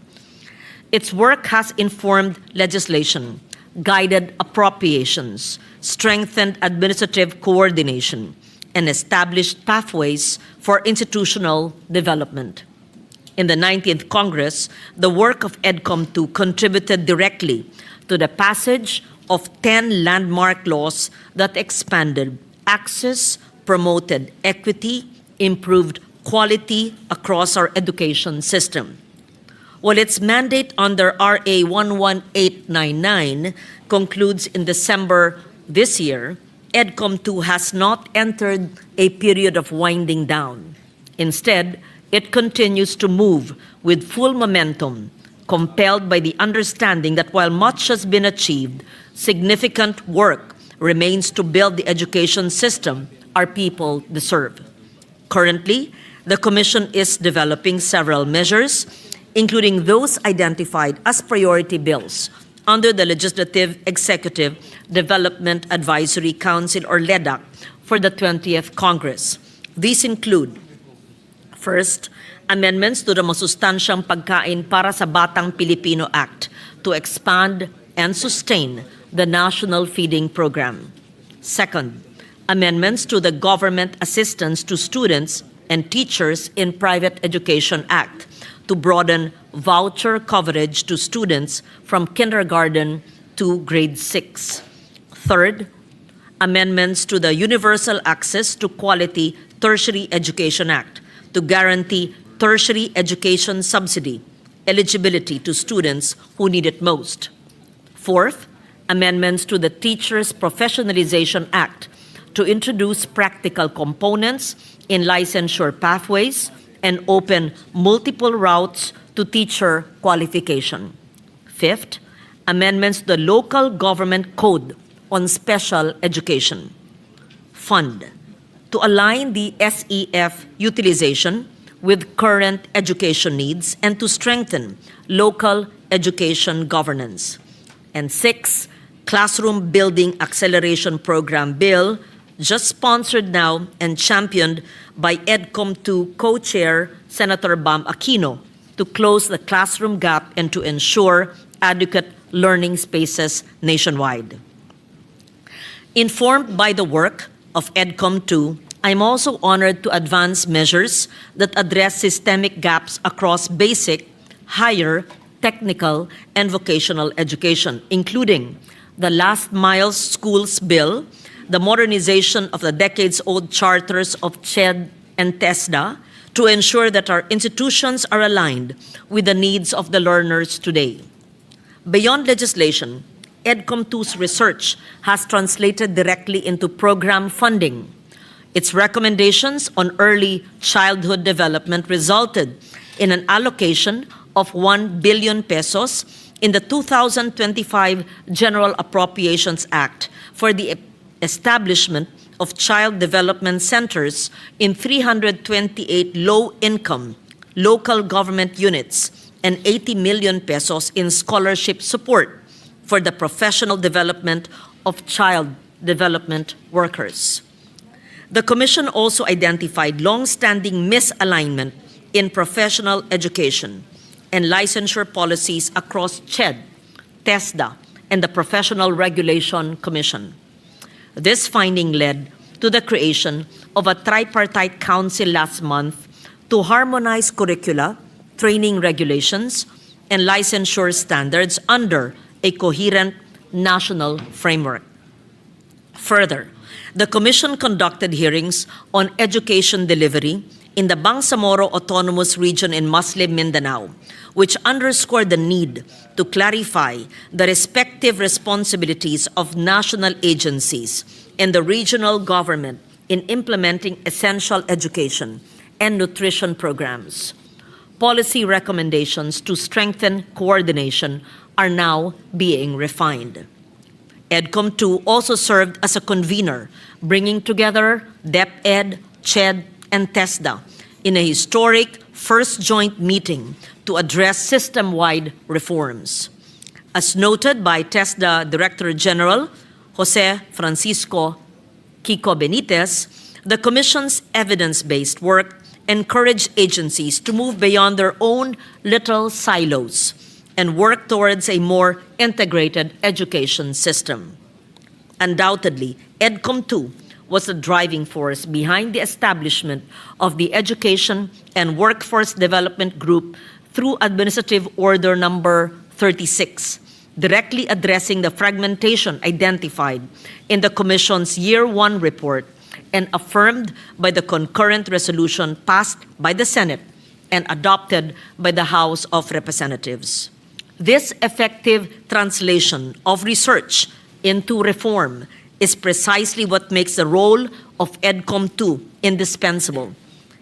Its work has informed legislation, guided appropriations, strengthened administrative coordination, and established pathways for institutional development. In the 19th Congress, the work of EDCOM 2 contributed directly to the passage of 10 landmark laws that expanded access, promoted equity, improved quality across our education system. While its mandate under RA 11899 concludes in December this year, EDCOM 2 has not entered a period of winding down. Instead, it continues to move with full momentum compelled by the understanding that while much has been achieved, significant work remains to build the education system our people deserve. Currently, the Commission is developing several measures, including those identified as priority bills under the Legislative Executive Development Advisory Council, or LEDAC, for the 20th Congress. These include, first, amendments to the Masustansyang Pagkain para sa Batang Pilipino Act to expand and sustain the National Feeding Program. Second, amendments to the Government Assistance to Students and Teachers in Private Education Act to broaden voucher coverage to students from kindergarten to grade 6. Third, amendments to the Universal Access to Quality Tertiary Education Act to guarantee tertiary education subsidy eligibility to students who need it most. Fourth, amendments to the Teachers Professionalization Act to introduce practical components in licensure pathways and open multiple routes to teacher qualification. Fifth, amendments to the Local Government Code on Special Education. Fund to align the SEF utilization with current education needs and to strengthen local education governance. And six, Classroom Building Acceleration Program Bill, just sponsored now and championed by EDCOM 2 co-chair Senator Bam Aquino, to close the classroom gap and to ensure adequate learning spaces nationwide. Informed by the work of EDCOM 2, I'm also honored to advance measures that address systemic gaps across basic, higher, technical, and vocational education, including the Last Mile Schools Bill, the modernization of the decades-old charters of CHED and TESDA to ensure that our institutions are aligned with the needs of the learners today. Beyond legislation, EDCOM 2's research has translated directly into program funding. Its recommendations on early childhood development resulted in an allocation of 1 billion pesos in the 2025 General Appropriations Act for the establishment of child development centers in 328 low-income local government units and 80 million pesos in scholarship support for the professional development of child development workers. The Commission also identified long-standing misalignment in professional education and licensure policies across CHED, TESDA, and the Professional Regulation Commission. This finding led to the creation of a tripartite council last month to harmonize curricula, training regulations, and licensure standards under a coherent national framework. Further, the Commission conducted hearings on education delivery in the Bangsamoro Autonomous Region in Muslim Mindanao, which underscored the need to clarify the respective responsibilities of national agencies and the regional government in implementing essential education and nutrition programs. Policy recommendations to strengthen coordination are now being refined. EDCOM 2 also served as a convener, bringing together DepEd, CHED, and TESDA in a historic first joint meeting to address system-wide reforms. As noted by TESDA Director General Jose Francisco Kiko Benitez, the Commission's evidence-based work encouraged agencies to move beyond their own little silos and work towards a more integrated education system. Undoubtedly, EDCOM 2 was the driving force behind the establishment of the Education and Workforce Development Group through Administrative Order Number 36, directly addressing the fragmentation identified in the Commission's Year 1 report and affirmed by the concurrent resolution passed by the Senate and adopted by the House of Representatives. This effective translation of research into reform is precisely what makes the role of EDCOM 2 indispensable.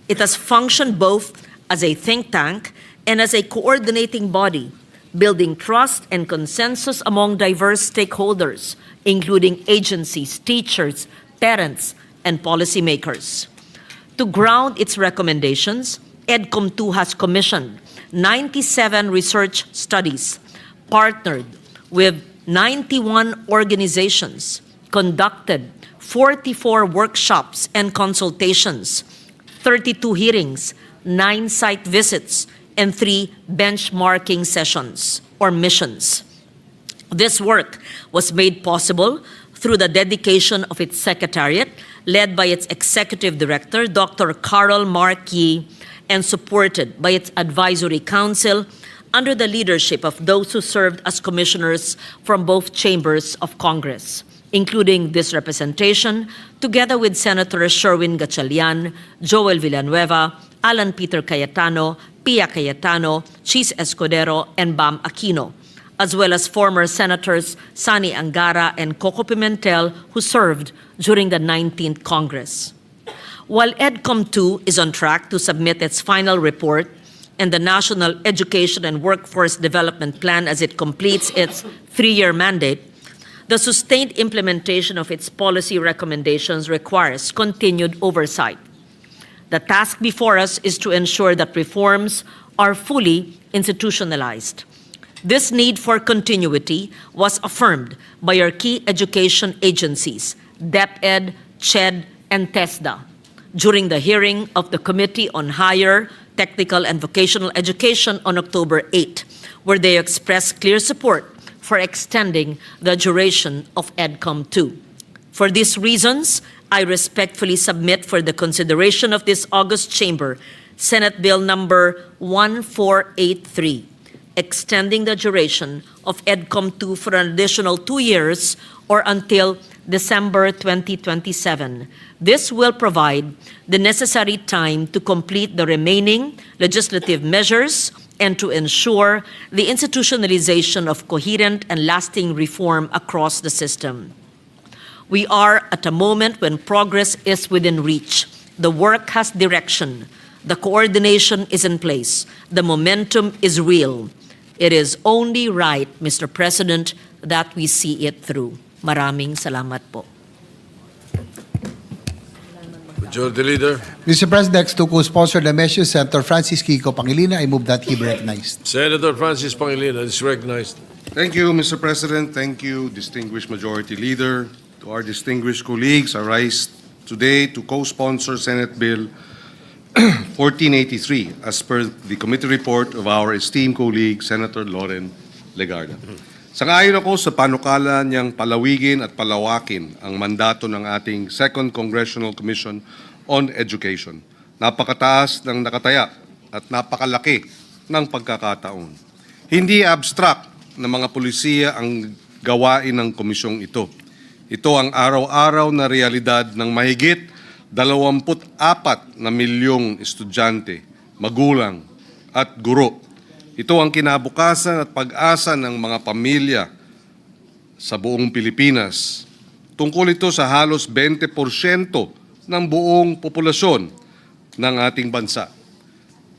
It has functioned both as a think tank and as a coordinating body building trust and consensus among diverse stakeholders, including agencies, teachers, parents, and policymakers. To ground its recommendations, EDCOM2 has commissioned 97 research studies, partnered with 91 organizations, conducted 44 workshops and consultations, 32 hearings, 9 site visits, and 3 benchmarking sessions or missions. This work was made possible through the dedication of its secretariat, led by its executive director, Dr. Carol Markey, and supported by its advisory council under the leadership of those who served as commissioners from both chambers of Congress, including this representation, together with Senator Sherwin Gatchalian, Joel Villanueva, Alan Peter Cayetano, Pia Cayetano, Chis Escudero, and Bam Aquino, as well as former Senators Sani Angara and Coco Pimentel, who served during the 19th Congress. While EDCOM2 is on track to submit its final report and the National Education and Workforce Development Plan as it completes its 3-year mandate, the sustained implementation of its policy recommendations requires continued oversight. The task before us is to ensure that reforms are fully institutionalized. This need for continuity was affirmed by our key education agencies, DepEd, CHED, and TESDA, during the hearing of the Committee on Higher, Technical, and Vocational Education on October 8, where they expressed clear support for extending the duration of EDCOM2. For these reasons, I respectfully submit for the consideration of this August Chamber Senate Bill number 1483, extending the duration of EDCOM2 for an additional 2 years or until December 2027. This will provide the necessary time to complete the remaining legislative measures and to ensure the institutionalization of coherent and lasting reform across the system. We are at a moment when progress is within reach. The work has direction. The coordination is in place. The momentum is real. It is only right, Mr. President, that we see it through. Maraming salamat po. Majority Leader. Mr. President, next to co-sponsor the measure, Senator Francis Kiko Pangilinan. I move that he be recognized. Senator Francis Pangilinan is recognized. Thank you, Mr. President. Thank you, distinguished Majority Leader. To our distinguished colleagues, I rise today to co-sponsor Senate Bill 1483 as per the committee report of our esteemed colleague, Senator Loren Legarda. Sangayon ako sa panukala niyang palawigin at palawakin ang mandato ng ating Second Congressional Commission on Education. Napakataas ng nakataya at napakalaki ng pagkakataon. Hindi abstract na mga pulisiya ang gawain ng komisyong ito. Ito ang araw-araw na realidad ng mahigit 24 na milyong estudyante, magulang at guro. Ito ang kinabukasan at pag-asa ng mga pamilya sa buong Pilipinas. Tungkol ito sa halos 20% ng buong populasyon ng ating bansa.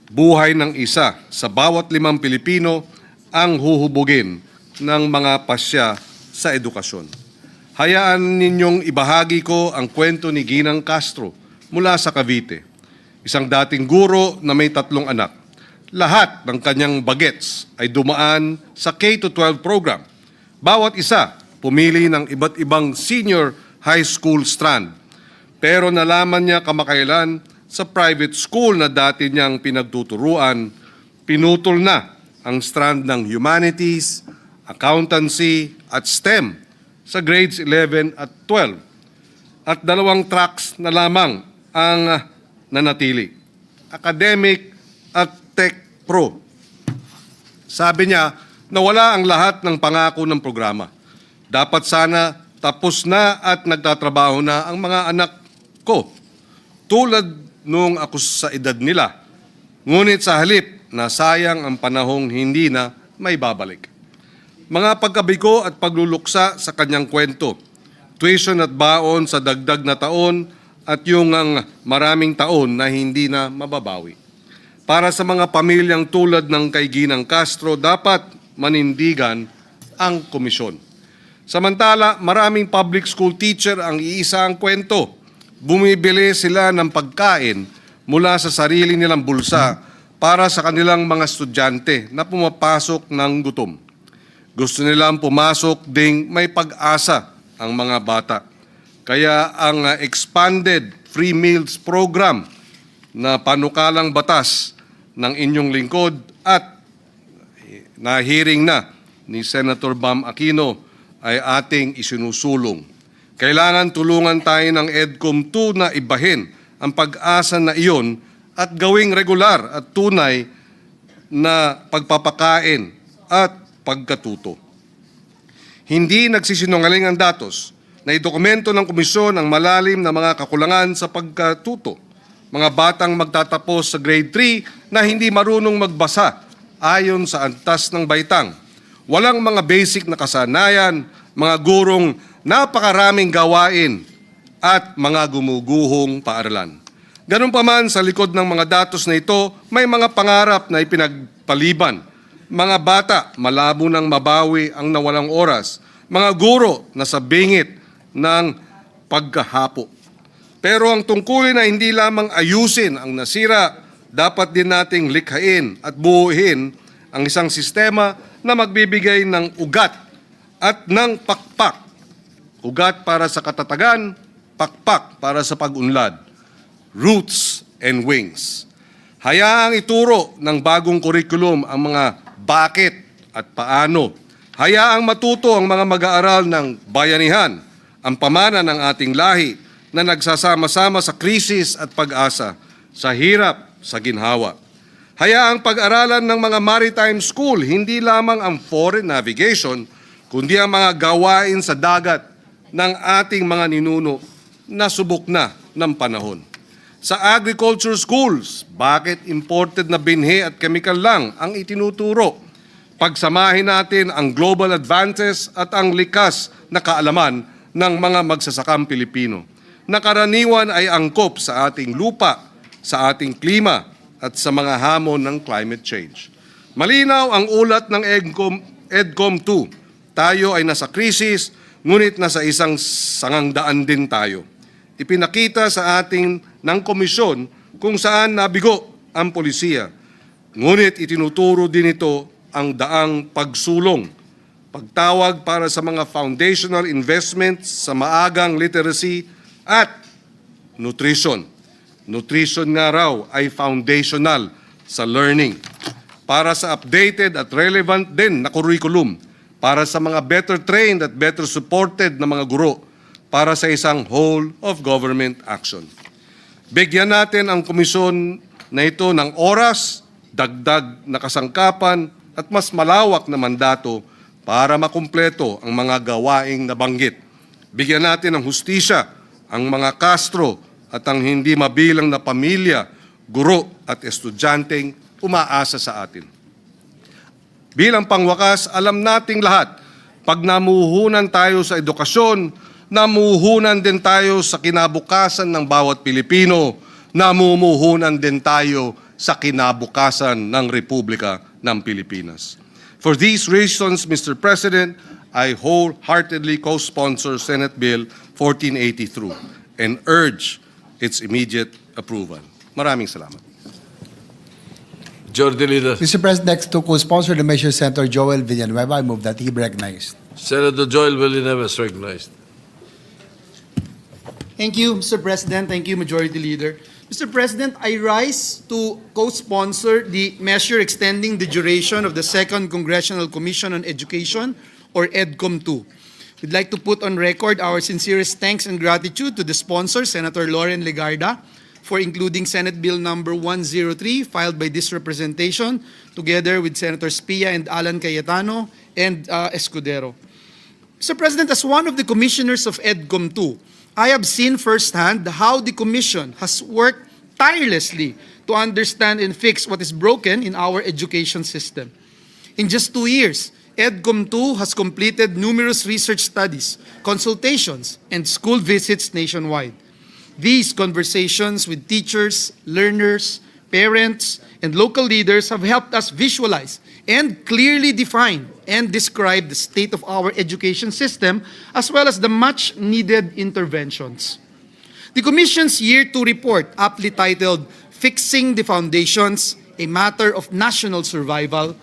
Buhay ng isa sa bawat 5 Pilipino ang huhubugin ng mga pasya sa edukasyon. Hayaan ninyong ibahagi ko ang kwento ni Ginang Castro mula sa Cavite. Isang dating guro na may 3 anak. Lahat ng kanyang bagets ay dumaan sa K-12 program. Bawat isa pumili ng iba't ibang senior high school strand. Pero nalaman niya kamakailan sa private school na dati niyang pinagtuturuan, pinutol na ang strand ng humanities, accountancy at STEM sa grades 11 at 12. At 2 tracks na lamang ang nanatili, academic at tech pro. Sabi niya, nawala ang lahat ng pangako ng programa. Dapat sana tapos na at nagtatrabaho na ang mga anak ko, tulad nung ako sa edad nila. Ngunit sa halip na sayang ang panahong hindi na may babalik. Mga pagkabigo at pagluluksa sa kanyang kwento, tuition at baon sa dagdag na taon at yung ang maraming taon na hindi na mababawi. Para sa mga pamilyang tulad ng kay Ginang Castro, dapat manindigan ang komisyon. Samantala, maraming public school teacher ang iisa ang kwento. Bumibili sila ng pagkain mula sa sarili nilang bulsa para sa kanilang mga estudyante na pumapasok ng gutom. Gusto nilang pumasok ding may pag-asa ang mga bata. Kaya ang expanded free meals program na panukalang batas ng inyong lingkod at na-hearing na ni Senator Bam Aquino ay ating isinusulong. Kailangan tulungan tayo ng EDCOM 2 na ibahin ang pag-asa na iyon at gawing regular at tunay na pagpapakain at pagkatuto. Hindi nagsisinungaling ang datos na idokumento ng komisyon ang malalim na mga kakulangan sa pagkatuto. Mga batang magtatapos sa grade 3 na hindi marunong magbasa ayon sa antas ng baitang. Walang mga basic na kasanayan, mga gurong napakaraming gawain at mga gumuguhong paaralan. Ganun pa man sa likod ng mga datos na ito, may mga pangarap na ipinagpaliban. Mga bata, malabo nang mabawi ang nawalang oras. Mga guro na sa bingit ng pagkahapo. Pero ang tungkulin na hindi lamang ayusin ang nasira, dapat din nating likhain at buuhin ang isang sistema na magbibigay ng ugat at ng pakpak. Ugat para sa katatagan, pakpak para sa pag-unlad. Roots and wings. Hayaang ituro ng bagong kurikulum ang mga bakit at paano. Hayaang matuto ang mga mag-aaral ng bayanihan, ang pamana ng ating lahi na nagsasama-sama sa krisis at pag-asa, sa hirap, sa ginhawa. Hayaang pag-aralan ng mga maritime school, hindi lamang ang foreign navigation, kundi ang mga gawain sa dagat ng ating mga ninuno na subok na ng panahon. Sa agriculture schools, bakit imported na binhi at chemical lang ang itinuturo? Pagsamahin natin ang global advances at ang likas na kaalaman ng mga magsasakang Pilipino, na karaniwan ay angkop sa ating lupa, sa ating klima, at sa mga hamon ng climate change. Malinaw ang ulat ng EDCOM 2. Tayo ay nasa krisis, ngunit nasa isang sangangdaan din tayo. Ipinakita sa ating ng komisyon kung saan nabigo ang polisiya. Ngunit itinuturo din ito ang daang pagsulong, pagtawag para sa mga foundational investments sa maagang literacy at nutrition. Nutrition nga raw ay foundational sa learning para sa updated at relevant din na curriculum, para sa mga better trained at better supported na mga guro, para sa isang whole of government action. Bigyan natin ang komisyon na ito ng oras, dagdag na kasangkapan at mas malawak na mandato para makumpleto ang mga gawaing nabanggit. Bigyan natin ng hustisya ang mga Castro at ang hindi mabilang na pamilya, guro at estudyanteng umaasa sa atin. Bilang pangwakas, alam nating lahat, pag namuhunan tayo sa edukasyon, namuhunan din tayo sa kinabukasan ng bawat Pilipino, namumuhunan din tayo sa kinabukasan ng Republika ng Pilipinas. For these reasons, Mr. President, I wholeheartedly co-sponsor Senate Bill 1483 and urge its immediate approval. Maraming salamat. Majority Leader. Mr. President, next to co-sponsor the measure, Senator Joel Villanueva. I move that he be recognized. Senator Joel Villanueva is recognized. Thank you, Mr. President. Thank you, Majority Leader. Mr. President, I rise to co-sponsor the measure extending the duration of the Second Congressional Commission on Education, or EDCOM 2. We'd like to put on record our sincerest thanks and gratitude to the sponsor, Senator Loren Legarda, for including Senate Bill number 103 filed by this representation, together with Senators Pia and Alan Cayetano and Escudero. Mr. President, as one of the commissioners of EDCOM 2, I have seen firsthand how the Commission has worked tirelessly to understand and fix what is broken in our education system. In just 2 years, EDCOM 2 has completed numerous research studies, consultations, and school visits nationwide. These conversations with teachers, learners, parents, and local leaders have helped us visualize and clearly define and describe the state of our education system as well as the much-needed interventions. The Commission's Year 2 report, aptly titled Fixing the Foundations, a Matter of National Survival,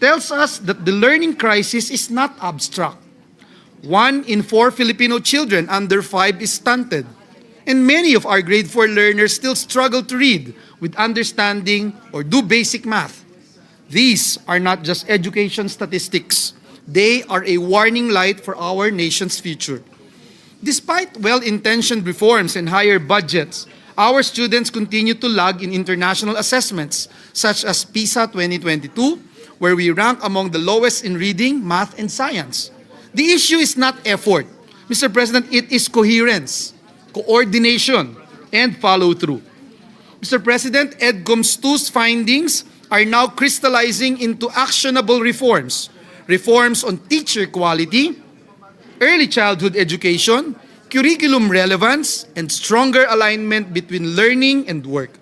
tells us that the learning crisis is not abstract. 1 in 4 Filipino children under 5 is stunted, and many of our grade 4 learners still struggle to read with understanding or do basic math. These are not just education statistics. They are a warning light for our nation's future. Despite well-intentioned reforms and higher budgets, our students continue to lag in international assessments, such as PISA 2022, where we rank among the lowest in reading, math, and science. The issue is not effort. Mr. President, it is coherence, coordination, and follow-through. Mr. President, EDCOM's 2's findings are now crystallizing into actionable reforms. Reforms on teacher quality, early childhood education, curriculum relevance, and stronger alignment between learning and work.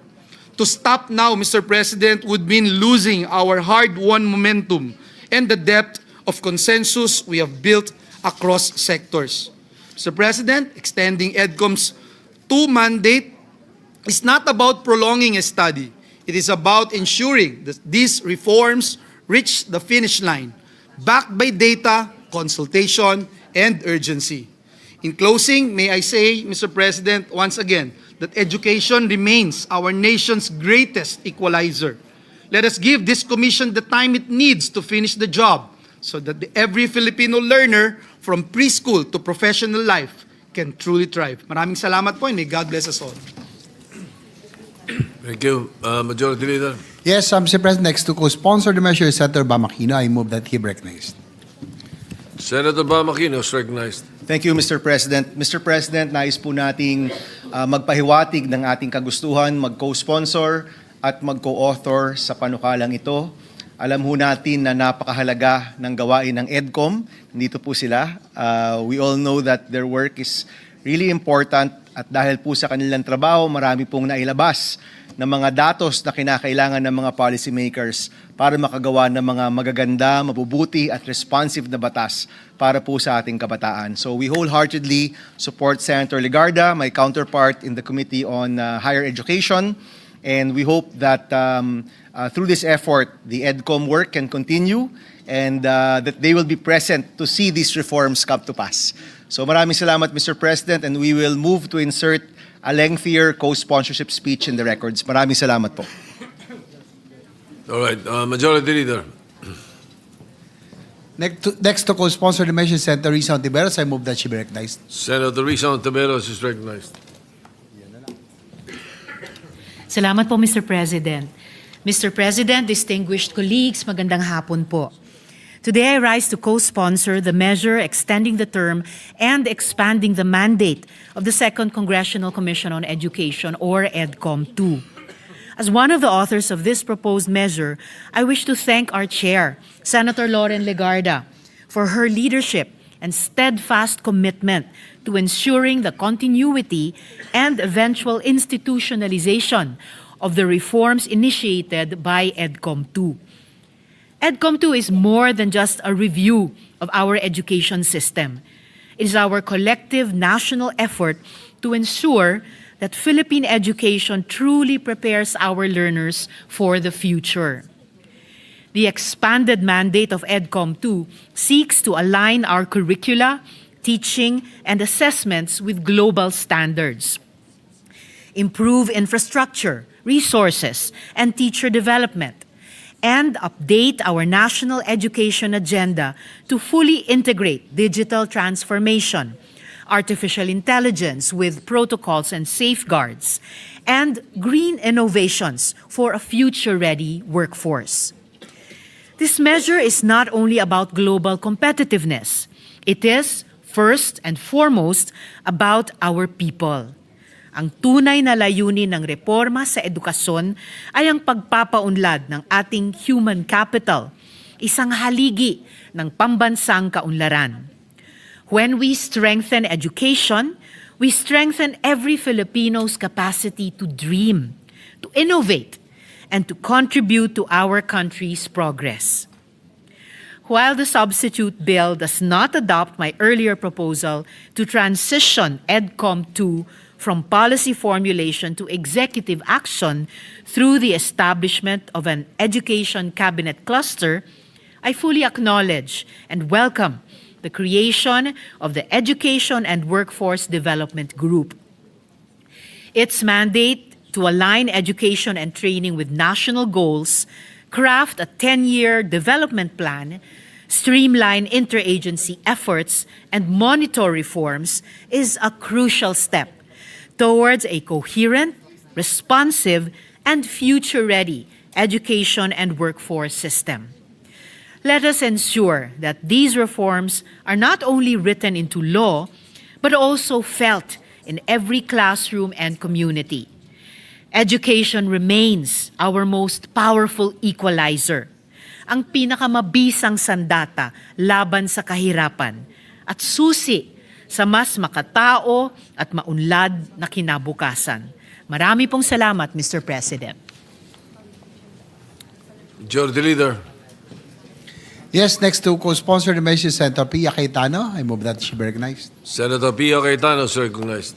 To stop now, Mr. President, would mean losing our hard-won momentum and the depth of consensus we have built across sectors. Mr. President, extending EDCOM's 2 mandate is not about prolonging a study. It is about ensuring that these reforms reach the finish line, backed by data, consultation, and urgency. In closing, may I say, Mr. President, once again, that education remains our nation's greatest equalizer. Let us give this commission the time it needs to finish the job so that every Filipino learner from preschool to professional life can truly thrive. Maraming salamat po, and may God bless us all. Thank you. Majority Leader. Yes, Mr. President, next to co-sponsor the measure is Senator Bamakino. I move that he be recognized. Senator Bamakino is recognized. Thank you, Mr. President. Mr. President, nais po nating magpahiwatig ng ating kagustuhan, mag-co-sponsor at mag-co-author sa panukalang ito. Alam ho natin na napakahalaga ng gawain ng EDCOM. Nandito po sila. We all know that their work is really important at dahil po sa kanilang trabaho, marami pong nailabas ng mga datos na kinakailangan ng mga policymakers para makagawa ng mga magaganda, mabubuti at responsive na batas para po sa ating kabataan. So we wholeheartedly support Senator Legarda, my counterpart in the Committee on Higher Education, and we hope that through this effort, the EDCOM work can continue and that they will be present to see these reforms come to pass. So maraming salamat, Mr. President, and we will move to insert a lengthier co-sponsorship speech in the records. Maraming salamat po. All right. Majority Leader. Next to co-sponsor the measure is Senator Risa Ontiveros. I move that she be recognized. Senator Risa Ontiveros is recognized. Salamat po, Mr. President. Mr. President, distinguished colleagues, magandang hapon po. Today, I rise to co-sponsor the measure extending the term and expanding the mandate of the Second Congressional Commission on Education, or EDCOM 2. As one of the authors of this proposed measure, I wish to thank our chair, Senator Lauren Legarda, for her leadership and steadfast commitment to ensuring the continuity and eventual institutionalization of the reforms initiated by EDCOM 2. EDCOM 2 is more than just a review of our education system. It is our collective national effort to ensure that Philippine education truly prepares our learners for the future. The expanded mandate of EDCOM 2 seeks to align our curricula, teaching, and assessments with global standards, improve infrastructure, resources, and teacher development, and update our national education agenda to fully integrate digital transformation, artificial intelligence with protocols and safeguards, and green innovations for a future-ready workforce. This measure is not only about global competitiveness. It is, first and foremost, about our people. Ang tunay na layunin ng reforma sa edukasyon ay ang pagpapaunlad ng ating human capital, isang haligi ng pambansang kaunlaran. When we strengthen education, we strengthen every Filipino's capacity to dream, to innovate, and to contribute to our country's progress. While the substitute bill does not adopt my earlier proposal to transition EDCOM 2 from policy formulation to executive action through the establishment of an education cabinet cluster, I fully acknowledge and welcome the creation of the Education and Workforce Development Group. Its mandate to align education and training with national goals, craft a 10-year development plan, streamline interagency efforts, and monitor reforms is a crucial step towards a coherent, responsive, and future-ready education and workforce system. Let us ensure that these reforms are not only written into law, but also felt in every classroom and community. Education remains our most powerful equalizer, ang pinakamabisang sandata laban sa kahirapan, at susi sa mas makatao at maunlad na kinabukasan. Marami pong salamat, Mr. President. Majority Leader. Yes, next to co-sponsor the measure, Senator Pia Cayetano. I move that she be recognized. Senator Pia Cayetano is recognized.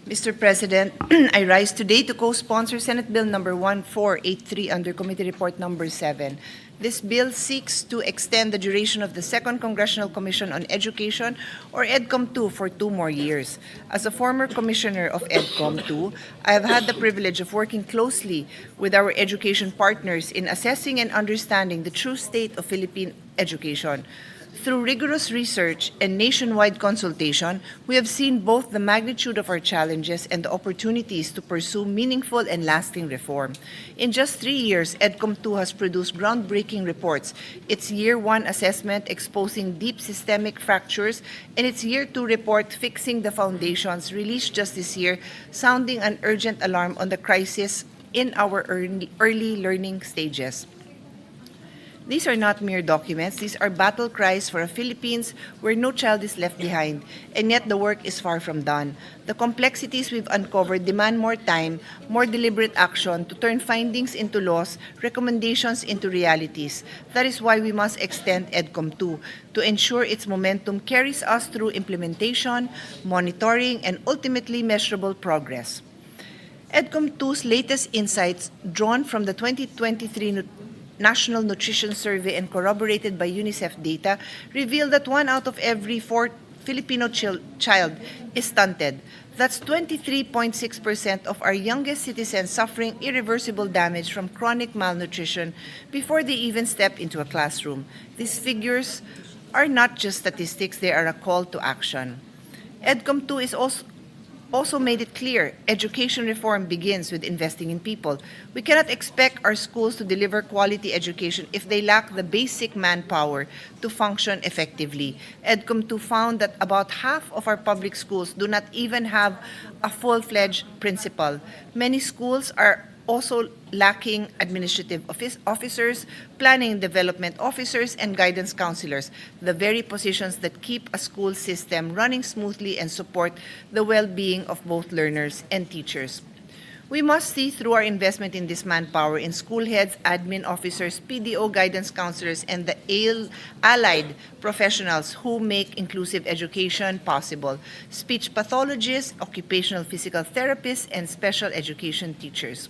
Mr. President, I rise today to co-sponsor Senate Bill number 1483 under Committee Report number 7. This bill seeks to extend the duration of the Second Congressional Commission on Education, or EDCOM 2, for 2 more years. As a former commissioner of EDCOM 2, I have had the privilege of working closely with our education partners in assessing and understanding the true state of Philippine education. Through rigorous research and nationwide consultation, we have seen both the magnitude of our challenges and the opportunities to pursue meaningful and lasting reform. In just 3 years, EDCOM 2 has produced groundbreaking reports, its Year 1 assessment exposing deep systemic fractures, and its Year 2 report fixing the foundations, released just this year, sounding an urgent alarm on the crisis in our early learning stages. These are not mere documents. These are battle cries for a Philippines where no child is left behind, and yet the work is far from done. The complexities we've uncovered demand more time, more deliberate action to turn findings into laws, recommendations into realities. That is why we must extend EDCOM 2 to ensure its momentum carries us through implementation, monitoring, and ultimately measurable progress. EDCOM 2's latest insights, drawn from the 2023 National Nutrition Survey and corroborated by UNICEF data, reveal that 1 out of every 4 Filipino child is stunted. That's 23.6% of our youngest citizens suffering irreversible damage from chronic malnutrition before they even step into a classroom. These figures are not just statistics, they are a call to action. EDCOM 2 is also made it clear education reform begins with investing in people. We cannot expect our schools to deliver quality education if they lack the basic manpower to function effectively. EDCOM 2 found that about half of our public schools do not even have a full-fledged principal. Many schools are also lacking administrative officers, planning development officers, and guidance counselors, the very positions that keep a school system running smoothly and support the well-being of both learners and teachers. We must see through our investment in this manpower in school heads, admin officers, PDO guidance counselors, and the allied professionals who make inclusive education possible: speech pathologists, occupational physical therapists, and special education teachers.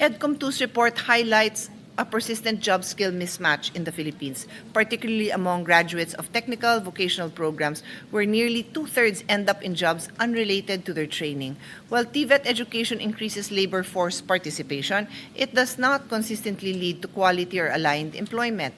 EDCOM 2's report highlights a persistent job skill mismatch in the Philippines, particularly among graduates of technical vocational programs, where nearly 2/3 end up in jobs unrelated to their training. While TVET education increases labor force participation, it does not consistently lead to quality or aligned employment.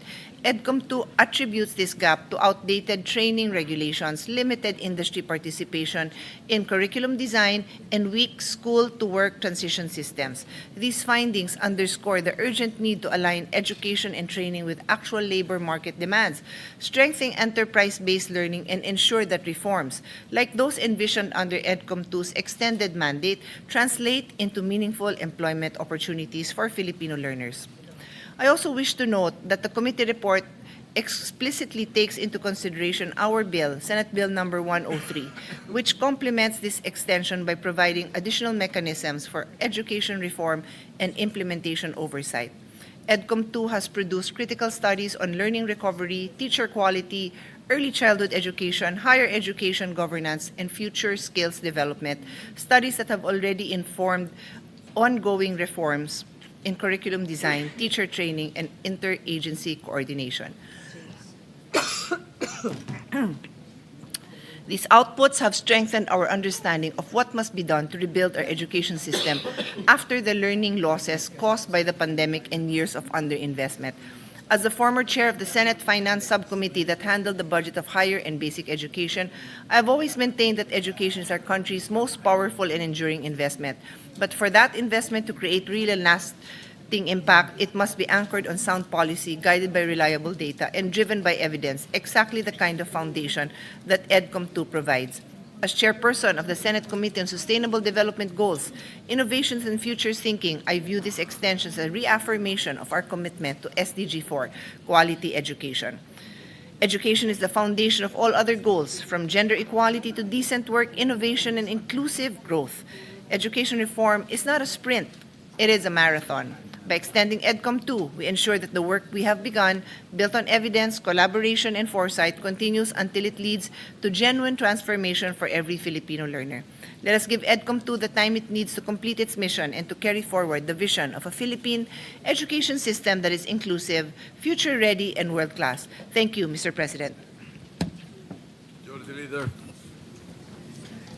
EDCOM 2 attributes this gap to outdated training regulations, limited industry participation in curriculum design, and weak school-to-work transition systems. These findings underscore the urgent need to align education and training with actual labor market demands, strengthen enterprise-based learning, and ensure that reforms, like those envisioned under EDCOM 2's extended mandate, translate into meaningful employment opportunities for Filipino learners. I also wish to note that the committee report explicitly takes into consideration our bill, Senate Bill number 103, which complements this extension by providing additional mechanisms for education reform and implementation oversight. EDCOM 2 has produced critical studies on learning recovery, teacher quality, early childhood education, higher education governance, and future skills development, studies that have already informed ongoing reforms in curriculum design, teacher training, and interagency coordination. These outputs have strengthened our understanding of what must be done to rebuild our education system after the learning losses caused by the pandemic and years of underinvestment. As the former chair of the Senate Finance Subcommittee that handled the budget of higher and basic education, I have always maintained that education is our country's most powerful and enduring investment. But for that investment to create real and lasting impact, it must be anchored on sound policy, guided by reliable data, and driven by evidence, exactly the kind of foundation that EDCOM 2 provides. As chairperson of the Senate Committee on Sustainable Development Goals, Innovations and Futures Thinking, I view this extension as a reaffirmation of our commitment to SDG 4, quality education. Education is the foundation of all other goals, from gender equality to decent work, innovation, and inclusive growth. Education reform is not a sprint, it is a marathon. By extending EDCOM 2, we ensure that the work we have begun, built on evidence, collaboration, and foresight, continues until it leads to genuine transformation for every Filipino learner. Let us give EDCOM 2 the time it needs to complete its mission and to carry forward the vision of a Philippine education system that is inclusive, future-ready, and world-class. Thank you, Mr. President. Majority Leader.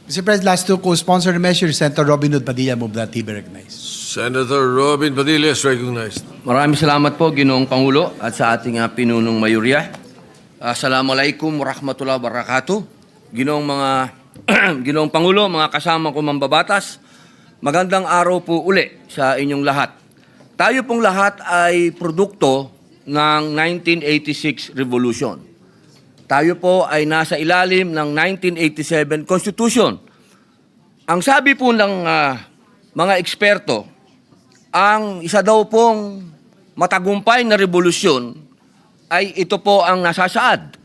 Mr. President, last to co-sponsor the measure, Senator Robin Hood Padilla, move that he be recognized. Senator Robin Padilla is recognized. Maraming salamat po, Ginoong Pangulo, at sa ating pinunong mayurya. Assalamualaikum warahmatullahi wabarakatuh. Ginoong Pangulo, mga kasama ko mambabatas, magandang araw po uli sa inyong lahat. Tayo pong lahat ay produkto ng 1986 Revolution. Tayo po ay nasa ilalim ng 1987 Constitution. Ang sabi po ng mga eksperto, ang isa daw pong matagumpay na revolusyon ay ito po ang nasasaad.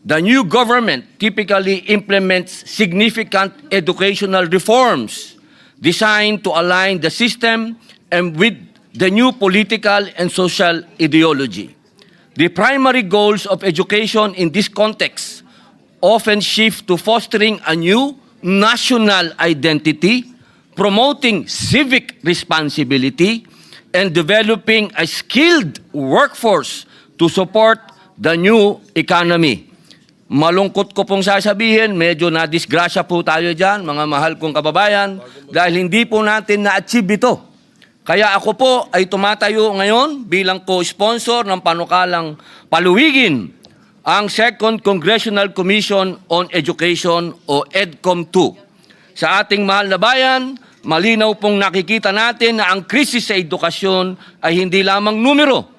The new government typically implements significant educational reforms designed to align the system and with the new political and social ideology. The primary goals of education in this context often shift to fostering a new national identity, promoting civic responsibility, and developing a skilled workforce to support the new economy. Malungkot ko pong sasabihin, medyo na-disgrasya po tayo dyan, mga mahal kong kababayan, dahil hindi po natin na-achieve ito. Kaya ako po ay tumatayo ngayon bilang co-sponsor ng panukalang paluwigin ang Second Congressional Commission on Education o EDCOM 2. Sa ating mahal na bayan, malinaw pong nakikita natin na ang krisis sa edukasyon ay hindi lamang numero,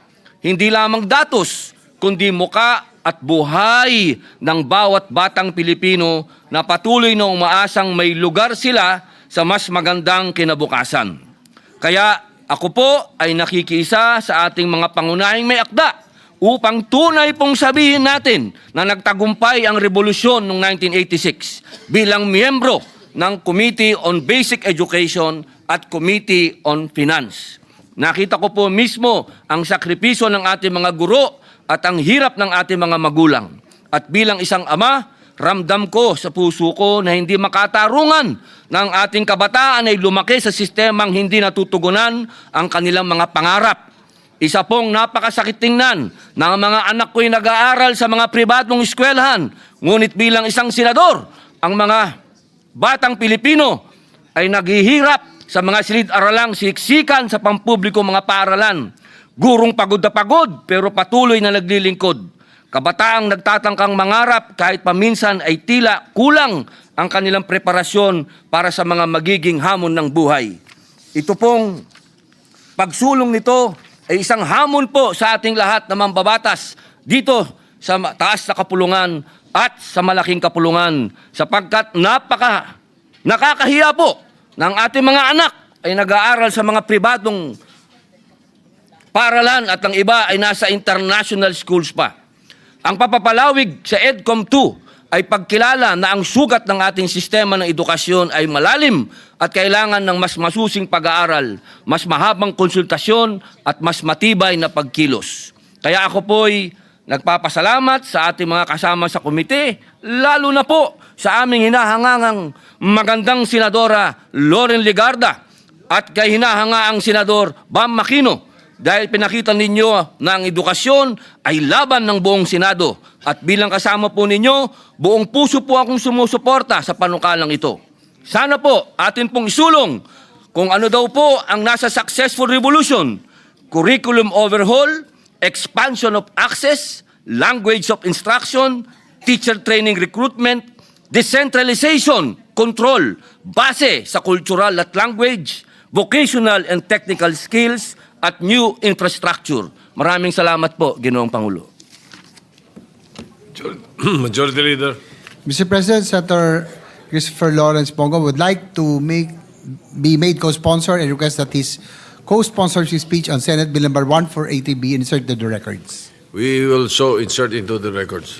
hindi lamang datos, kundi muka at buhay ng bawat batang Pilipino na patuloy na umaasang may lugar sila sa mas magandang kinabukasan. Kaya ako po ay nakikiisa sa ating mga pangunahing may akda upang tunay pong sabihin natin na nagtagumpay ang revolusyon noong 1986 bilang miyembro ng Committee on Basic Education at Committee on Finance. Nakita ko po mismo ang sakripisyo ng ating mga guro at ang hirap ng ating mga magulang. At bilang isang ama, ramdam ko sa puso ko na hindi makatarungan ng ating kabataan ay lumaki sa sistemang hindi natutugunan ang kanilang mga pangarap. Isa pong napakasakit tingnan na ang mga anak ko'y nag-aaral sa mga pribadong eskwelahan. Ngunit bilang isang senador, ang mga batang Pilipino ay naghihirap sa mga silid-aralang siksikan sa pampublikong mga paaralan. Gurong pagod na pagod pero patuloy na naglilingkod. Kabataang nagtatangkang mangarap kahit paminsan ay tila kulang ang kanilang preparasyon para sa mga magiging hamon ng buhay. Ito pong pagsulong nito ay isang hamon po sa ating lahat na mambabatas dito sa taas na kapulungan at sa malaking kapulungan sapagkat nakakahiya po ng ating mga anak ay nag-aaral sa mga pribadong paaralan at ang iba ay nasa international schools pa. Ang papapalawig sa EDCOM 2 ay pagkilala na ang sugat ng ating sistema ng edukasyon ay malalim at kailangan ng mas masusing pag-aaral, mas mahabang konsultasyon at mas matibay na pagkilos. Kaya ako po'y nagpapasalamat sa ating mga kasama sa komite, lalo na po sa aming hinahangangang magandang Senadora Loren Legarda at kay hinahangaang Senador Bam Aquino dahil pinakita ninyo na ang edukasyon ay laban ng buong Senado at bilang kasama po ninyo, buong puso po akong sumusuporta sa panukalang ito. Sana po atin pong isulong kung ano daw po ang nasa successful revolution, curriculum overhaul, expansion of access, language of instruction, teacher training recruitment, decentralization, control, base sa cultural at language, vocational and technical skills, at new infrastructure. Maraming salamat po, Ginoong Pangulo. Majority Leader. Mr. President, Senator Christopher Lawrence Bongo would like to be made co-sponsor and request that his co-sponsors his speech on Senate Bill number 1480 be inserted to the records. We will so insert into the records.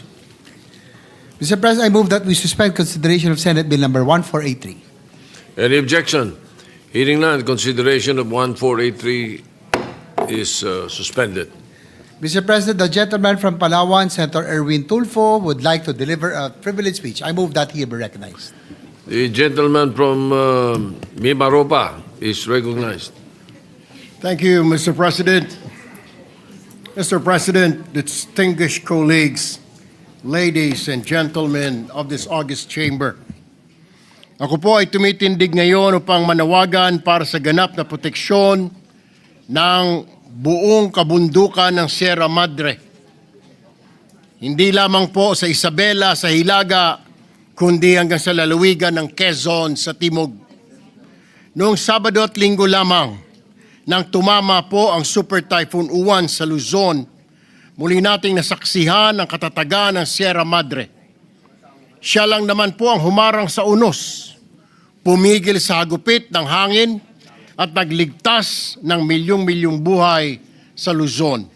Mr. President, I move that we suspend consideration of Senate Bill number 1483. Any objection? Hearing none, consideration of 1483 is suspended. Mr. President, the gentleman from Palawan, Senator Erwin Tulfo, would like to deliver a privilege speech. I move that he be recognized. The gentleman from Mimaropa is recognized. Thank you, Mr. President. Mr. President, distinguished colleagues, ladies and gentlemen of this august chamber. Ako po ay tumitindig ngayon upang manawagan para sa ganap na proteksyon ng buong kabundukan ng Sierra Madre. Hindi lamang po sa Isabela, sa Hilaga, kundi hanggang sa lalawigan ng Quezon sa Timog. Noong Sabado at Linggo lamang, nang tumama po ang Super Typhoon Uwan sa Luzon, muli nating nasaksihan ang katatagan ng Sierra Madre. Siya lang naman po ang humarang sa unos, pumigil sa hagupit ng hangin at nagligtas ng milyong-milyong buhay sa Luzon.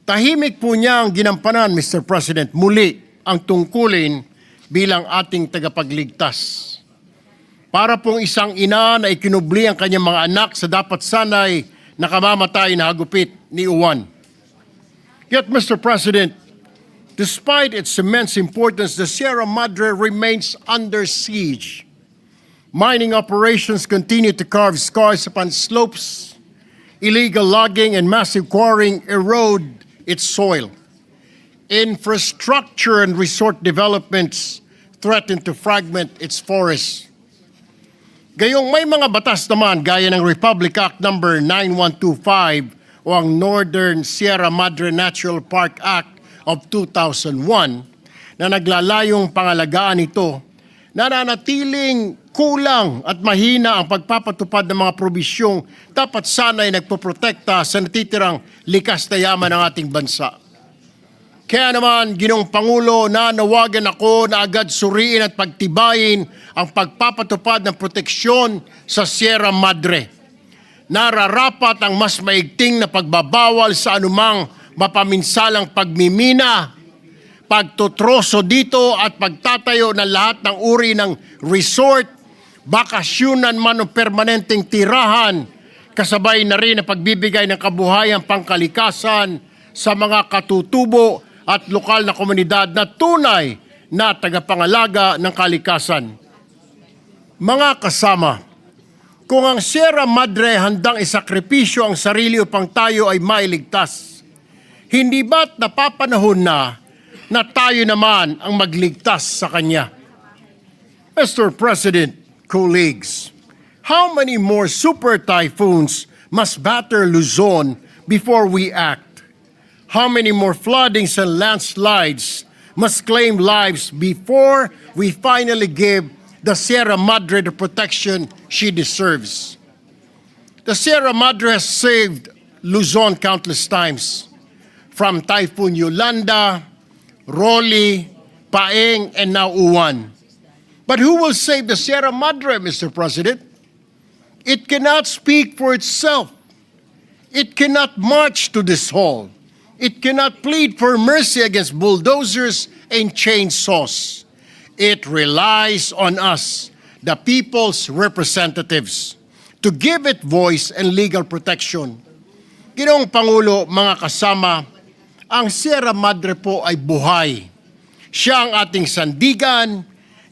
Tahimik po niya ang ginampanan, Mr. President, muli ang tungkulin bilang ating tagapagligtas. Para pong isang ina na ikinubli ang kanyang mga anak sa dapat sanay nakamamatay na hagupit ni Uwan. Yet, Mr. President, despite its immense importance, the Sierra Madre remains under siege. Mining operations continue to carve scars upon slopes. Illegal logging and massive quarrying erode its soil. Infrastructure and resort developments threaten to fragment its forests. Gayong may mga batas naman gaya ng Republic Act No. 9125 o ang Northern Sierra Madre Natural Park Act of 2001 na naglalayong pangalagaan ito, nananatiling kulang at mahina ang pagpapatupad ng mga probisyong dapat sana ay nagpoprotekta sa natitirang likas na yaman ng ating bansa. Kaya naman, Ginoong Pangulo, nanawagan ako na agad suriin at pagtibayin ang pagpapatupad ng proteksyon sa Sierra Madre. Nararapat ang mas maigting na pagbabawal sa anumang mapaminsalang pagmimina, pagtutroso dito at pagtatayo ng lahat ng uri ng resort, bakasyunan man o permanenteng tirahan, kasabay na rin ang pagbibigay ng kabuhayang pangkalikasan sa mga katutubo at lokal na komunidad na tunay na tagapangalaga ng kalikasan. Mga kasama, kung ang Sierra Madre handang isakripisyo ang sarili upang tayo ay mailigtas, hindi ba't napapanahon na tayo naman ang magligtas sa kanya? Mr. President, colleagues, how many more super typhoons must batter Luzon before we act? How many more floodings and landslides must claim lives before we finally give the Sierra Madre the protection she deserves? The Sierra Madre has saved Luzon countless times, from Typhoon Yolanda, Rolly, Paeng, and now Uwan. But who will save the Sierra Madre, Mr. President? It cannot speak for itself. It cannot march to this hall. It cannot plead for mercy against bulldozers and chainsaws. It relies on us, the people's representatives, to give it voice and legal protection. Ginoong Pangulo, mga kasama, ang Sierra Madre po ay buhay. Siya ang ating sandigan.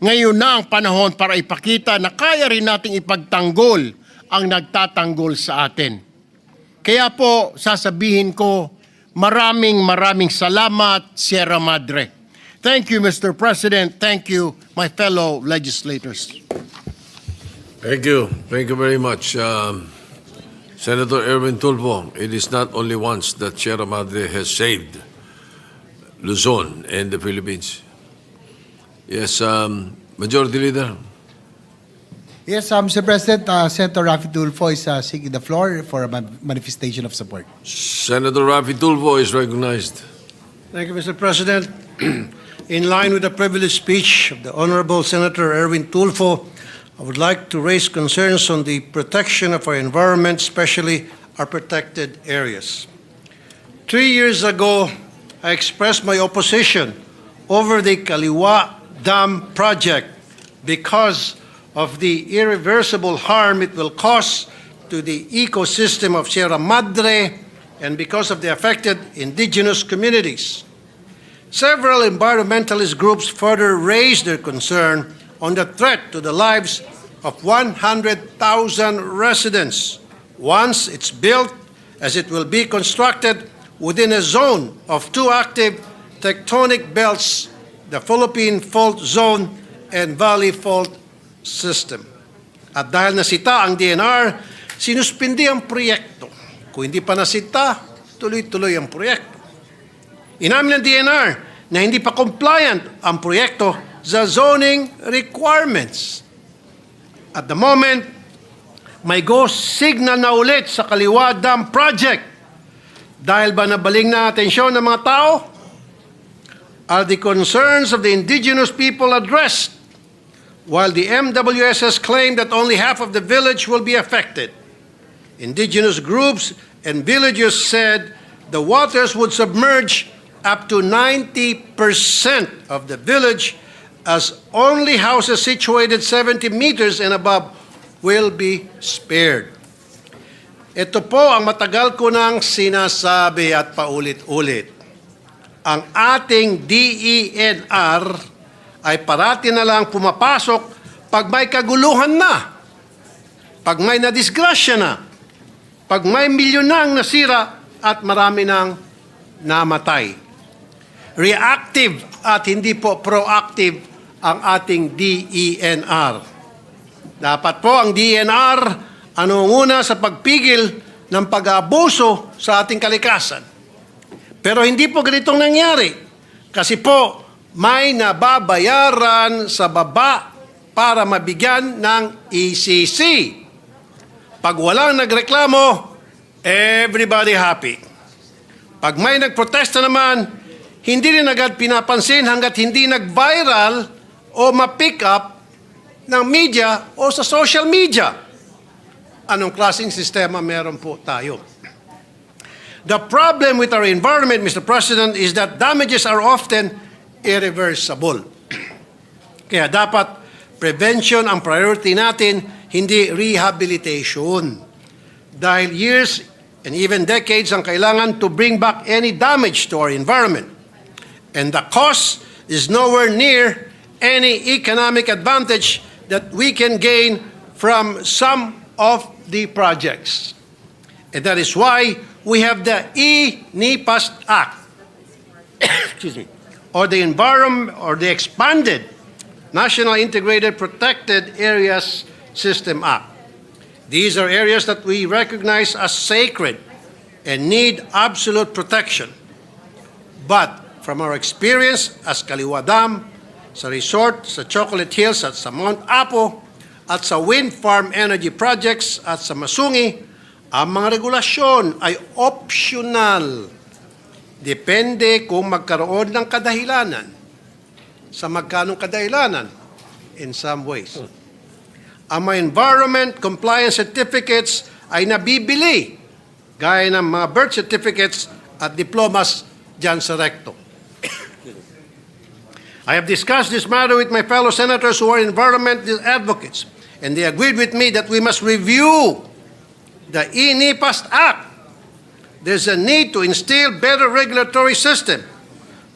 Ngayon na ang panahon para ipakita na kaya rin nating ipagtanggol ang nagtatanggol sa atin. Kaya po, sasabihin ko, maraming salamat, Sierra Madre. Thank you, Mr. President. Thank you, my fellow legislators. Thank you. Thank you very much. Senator Erwin Tulfo, it is not only once that Sierra Madre has saved Luzon and the Philippines. Yes, Majority Leader. Yes, Mr. President, Senator Raffy Tulfo is seeking the floor for a manifestation of support. Senator Raffy Tulfo is recognized. Thank you, Mr. President. In line with the privileged speech of the Honorable Senator Erwin Tulfo, I would like to raise concerns on the protection of our environment, especially our protected areas. 3 years ago, I expressed my opposition over the Kaliwa Dam project because of the irreversible harm it will cause to the ecosystem of Sierra Madre and because of the affected indigenous communities. Several environmentalist groups further raised their concern on the threat to the lives of 100,000 residents once it's built, as it will be constructed within a zone of two active tectonic belts, the Philippine Fault Zone and Valley Fault System. At dahil nasita ang DNR, sinuspindi ang proyekto. Kung hindi pa nasita, tuloy-tuloy ang proyekto. Inamin ng DNR na hindi pa compliant ang proyekto sa zoning requirements. At the moment, may go signal na ulit sa Kaliwa Dam Project. Dahil ba nabaling na atensyon ng mga tao? Are the concerns of the indigenous people addressed? While the MWSS claimed that only half of the village will be affected, indigenous groups and villagers said the waters would submerge up to 90% of the village, as only houses situated 70 meters and above will be spared. Ito po ang matagal ko nang sinasabi at paulit-ulit. Ang ating DENR ay parati na lang pumapasok pag may kaguluhan na, pag may nadisgrasya na, pag may milyon nang nasira at marami nang namatay. Reactive at hindi po proactive ang ating DENR. Dapat po ang DENR anunguna sa pagpigil ng pag-aabuso sa ating kalikasan. Pero hindi po ganitong nangyari. Kasi po, may nababayaran sa baba para mabigyan ng ECC. Pag walang nagreklamo, everybody happy. Pag may nagprotesta naman, hindi rin agad pinapansin hanggat hindi nag-viral o ma-pick up ng media o sa social media. Anong klaseng sistema meron po tayo? The problem with our environment, Mr. President, is that damages are often irreversible. Kaya dapat prevention ang priority natin, hindi rehabilitation. Dahil years and even decades ang kailangan to bring back any damage to our environment. And the cost is nowhere near any economic advantage that we can gain from some of the projects. And that is why we have the E-NIPAS Act, excuse me, or the environment, or the expanded National Integrated Protected Areas System Act. These are areas that we recognize as sacred and need absolute protection. But from our experience as Kaliwa Dam, sa resort, sa Chocolate Hills at sa Mount Apo, at sa wind farm energy projects at sa Masungi, ang mga regulasyon ay optional. Depende kung magkaroon ng kadahilanan. Sa magkanong kadahilanan? In some ways. Ang mga environment compliance certificates ay nabibili gaya ng mga birth certificates at diplomas dyan sa recto. I have discussed this matter with my fellow senators who are environmental advocates, and they agreed with me that we must review the INIPAS Act. There's a need to instill better regulatory system.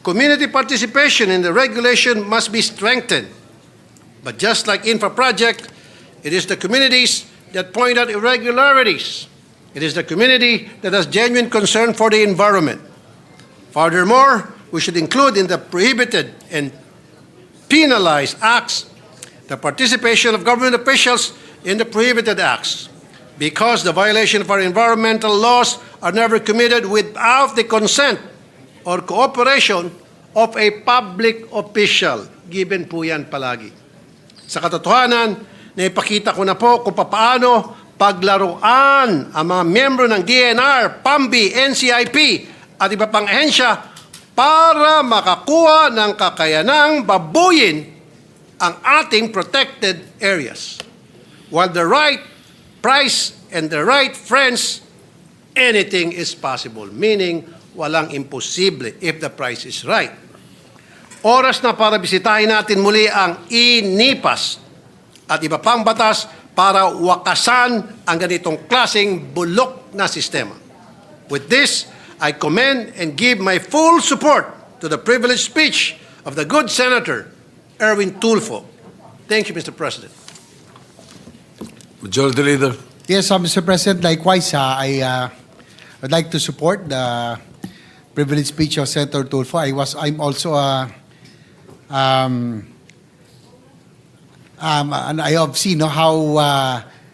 Community participation in the regulation must be strengthened. But just like infra project, it is the communities that point out irregularities. It is the community that has genuine concern for the environment. Furthermore, we should include in the prohibited and penalized acts the participation of government officials in the prohibited acts, because the violation of our environmental laws are never committed without the consent or cooperation of a public official. Given po yan palagi. Sa katotohanan, naipakita ko na po kung paano paglaruan ang mga miyembro ng DNR, PAMBI, NCIP at iba pang ahensya para makakuha ng kakayanang babuyin ang ating protected areas. While the right price and the right friends, anything is possible. Meaning, walang imposible if the price is right. Oras na para bisitahin natin muli ang INIPAS at iba pang batas para wakasan ang ganitong klaseng bulok na sistema. With this, I commend and give my full support to the privileged speech of the good Senator Erwin Tulfo. Thank you, Mr. President. Majority Leader. Yes, Mr. President, likewise, I would like to support the privileged speech of Senator Tulfo. I'm also and I have seen how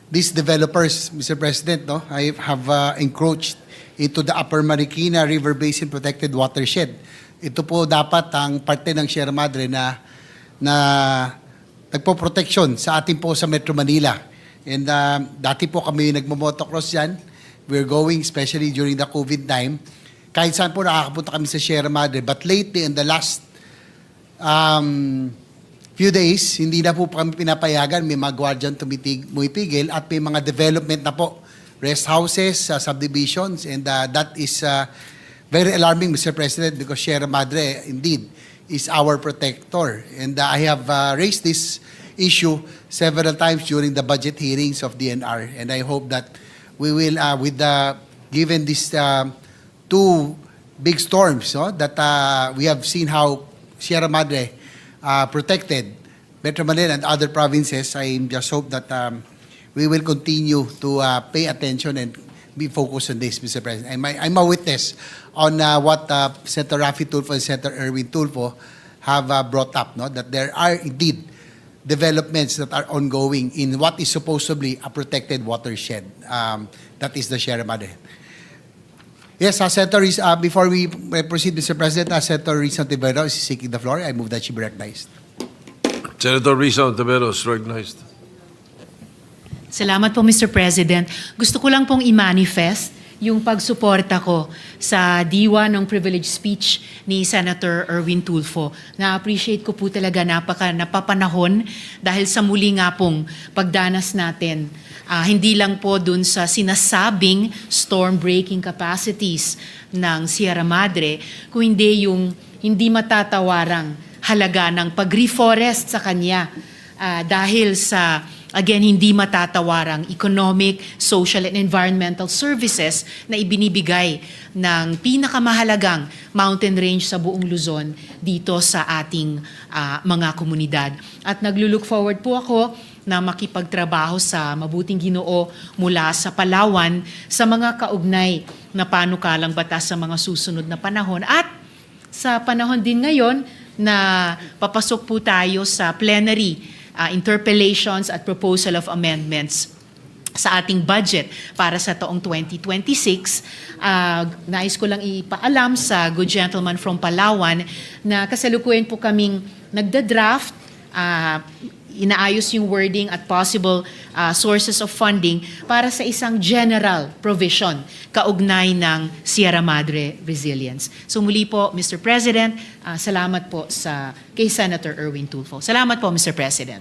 these developers, Mr. President, I have encroached into the Upper Marikina River Basin Protected Watershed. Ito po dapat ang parte ng Sierra Madre na nagpo-protection sa atin po sa Metro Manila. And dati po kami nagmo-motocross dyan. We're going, especially during the COVID time. Kahit saan po nakakapunta kami sa Sierra Madre. But lately, in the last few days, hindi na po kami pinapayagan. May mga guardian tumipigil at may mga development na po. Rest houses, subdivisions, and that is very alarming, Mr. President, because Sierra Madre, indeed, is our protector. And I have raised this issue several times during the budget hearings of DNR. And I hope that we will, given these two big storms, that we have seen how Sierra Madre protected Metro Manila and other provinces. I just hope that we will continue to pay attention and be focused on this, Mr. President. I'm a witness on what Senator Raffy Tulfo and Senator Erwin Tulfo have brought up, that there are indeed developments that are ongoing in what is supposedly a protected watershed. That is the Sierra Madre. Yes, Senator, before we proceed, Mr. President, Senator Risa Ontiveros is seeking the floor. I move that she be recognized. Senator Risa Ontiveros, recognized. Salamat po, Mr. President. Gusto ko lang pong i-manifest yung pagsuporta ko sa diwa ng privilege speech ni Senator Erwin Tulfo. Na-appreciate ko po talaga napapanahon dahil sa muli nga pong pagdanas natin. Hindi lang po dun sa sinasabing storm breaking capacities ng Sierra Madre, kung hindi yung hindi matatawarang halaga ng pag-reforest sa kanya dahil sa again, hindi matatawarang economic, social, and environmental services na ibinibigay ng pinakamahalagang mountain range sa buong Luzon dito sa ating mga komunidad. At naglulook forward po ako na makipagtrabaho sa mabuting Ginoo mula sa Palawan sa mga kaugnay na panukalang batas sa mga susunod na panahon. At sa panahon din ngayon na papasok po tayo sa plenary interpellations at proposal of amendments sa ating budget para sa taong 2026. Nais ko lang ipaalam sa good gentleman from Palawan na kasalukuyan po kaming nagda-draft, inaayos yung wording at possible sources of funding para sa isang general provision kaugnay ng Sierra Madre Resilience. So muli po, Mr. President, salamat po kay Senator Erwin Tulfo. Salamat po, Mr. President.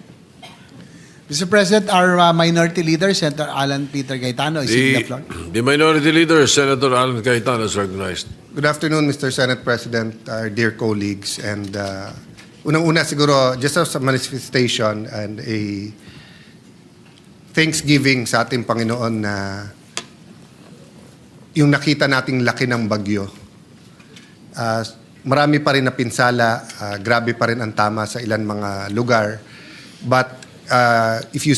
Mr. President, our Minority Leader, Senator Alan Peter Cayetano, is seeking the floor. The Minority Leader, Senator Alan Cayetano, is recognized. Good afternoon, Mr. Senate President, our dear colleagues, and unang-una siguro, just as a manifestation and a thanksgiving sa ating Panginoon na yung nakita nating laki ng bagyo. Marami pa rin na pinsala, grabe pa rin ang tama sa ilan mga lugar, but if you,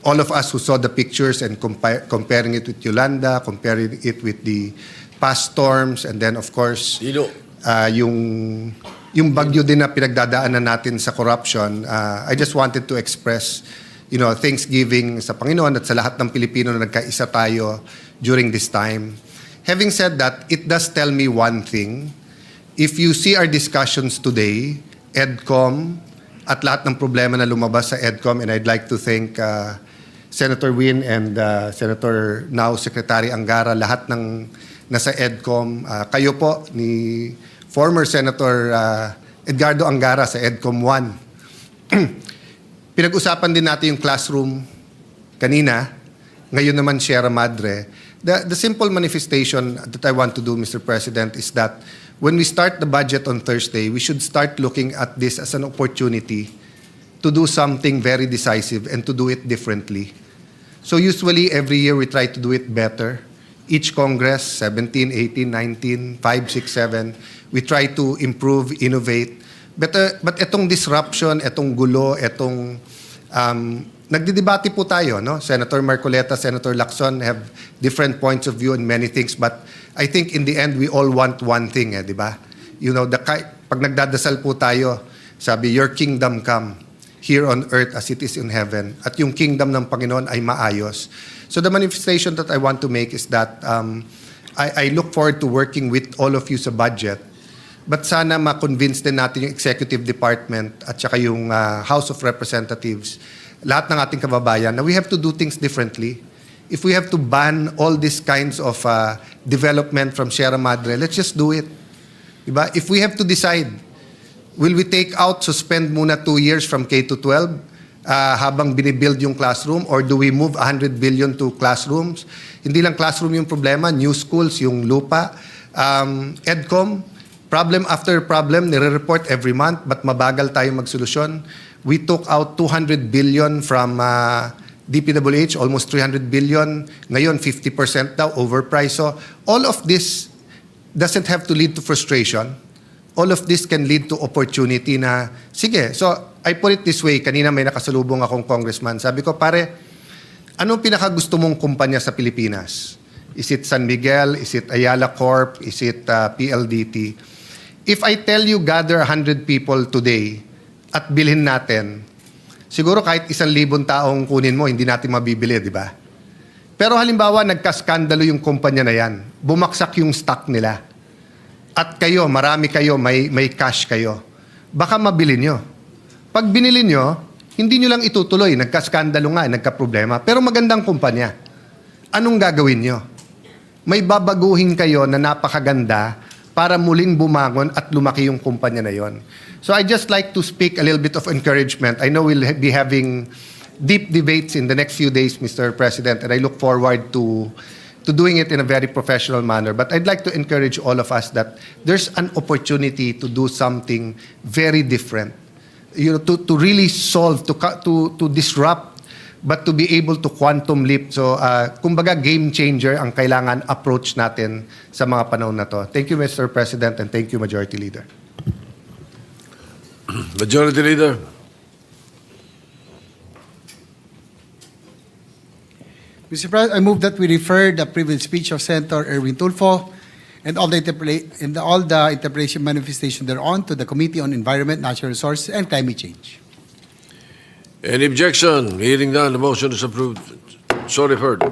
all of us who saw the pictures and comparing it with Yolanda, comparing it with the past storms, and then of course, yung bagyo din na pinagdadaanan natin sa corruption, I just wanted to express, thanksgiving sa Panginoon at sa lahat ng Pilipino na nagkaisa tayo during this time. Having said that, it does tell me one thing. If you see our discussions today, EDCOM, at lahat ng problema na lumabas sa EDCOM, and I'd like to thank Senator Win and Senator now Secretary Angara, lahat ng nasa EDCOM. Kayo po ni former Senator Edgardo Angara sa EDCOM 1. Pinag-usapan din natin yung classroom kanina, ngayon naman Sierra Madre. The simple manifestation that I want to do, Mr. President, is that when we start the budget on Thursday, we should start looking at this as an opportunity to do something very decisive and to do it differently. So usually every year we try to do it better. Each Congress, 17, 18, 19, 5, 6, 7, we try to improve, innovate. But etong disruption, etong gulo, etong nagdidebate po tayo, no? Senator Marcoleta, Senator Lacson have different points of view on many things, but I think in the end, we all want one thing, di ba? Pag nagdadasal po tayo, sabi, your kingdom come here on earth as it is in heaven. At yung kingdom ng Panginoon ay maayos. So the manifestation that I want to make is that I look forward to working with all of you sa budget. But sana ma-convince din natin yung executive department at saka yung House of Representatives, lahat ng ating kababayan, na we have to do things differently. If we have to ban all these kinds of development from Sierra Madre, let's just do it. Diba? If we have to decide, will we take out, suspend muna 2 years from K-12 habang binibuild yung classroom, or do we move 100 billion to classrooms? Hindi lang classroom yung problema, new schools, yung lupa. EDCOM, problem after problem, nire-report every month, but mabagal tayo magsolusyon. We took out 200 billion from DPWH, almost 300 billion. Ngayon, 50% daw, overpriced. So, all of this doesn't have to lead to frustration. All of this can lead to opportunity na, sige. So, I put it this way. Kanina may nakasalubong akong congressman. Sabi ko, pare, anong pinakagusto mong kumpanya sa Pilipinas? Is it San Miguel? Is it Ayala Corp? Is it PLDT? If I tell you gather 100 people today at bilhin natin, siguro kahit 1,000 taong kunin mo, hindi natin mabibili, di ba? Pero halimbawa, nagkaskandalo yung kumpanya na yan. Bumaksak yung stock nila. At kayo, marami kayo, may cash kayo. Baka mabili nyo. Pag binili nyo, hindi nyo lang itutuloy. Nagkaskandalo nga, nagkaproblema. Pero magandang kumpanya. Anong gagawin nyo? May babaguhin kayo na napakaganda para muling bumangon at lumaki yung kumpanya na yon. So I just like to speak a little bit of encouragement. I know we'll be having deep debates in the next few days, Mr. President, and I look forward to doing it in a very professional manner. But I'd like to encourage all of us that there's an opportunity to do something very different. To really solve, to disrupt, but to be able to quantum leap. So, kumbaga game changer ang kailangan approach natin sa mga panahon na to. Thank you, Mr. President, and thank you, Majority Leader. Majority Leader. Mr. President, I move that we refer the privilege speech of Senator Erwin Tulfo and all the interpretation manifestation thereon to the Committee on Environment, Natural Resources, and Climate Change. Any objection? Hearing none, the motion is approved. So referred.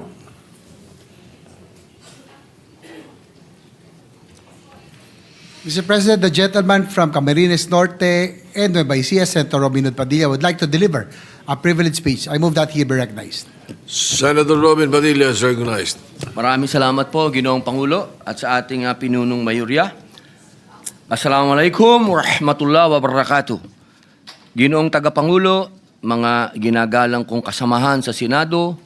Mr. President, the gentleman from Camarines Norte and Nueva Ecija, Senator Robin Hood Padilla, would like to deliver a privilege speech. I move that he be recognized. Senator Robin Padilla is recognized. Maraming salamat po, Ginoong Pangulo, at sa ating pinunong mayorya. Assalamualaikum warahmatullahi wabarakatuh. Ginoong Tagapangulo, mga ginagalang kong kasamahan sa Senado,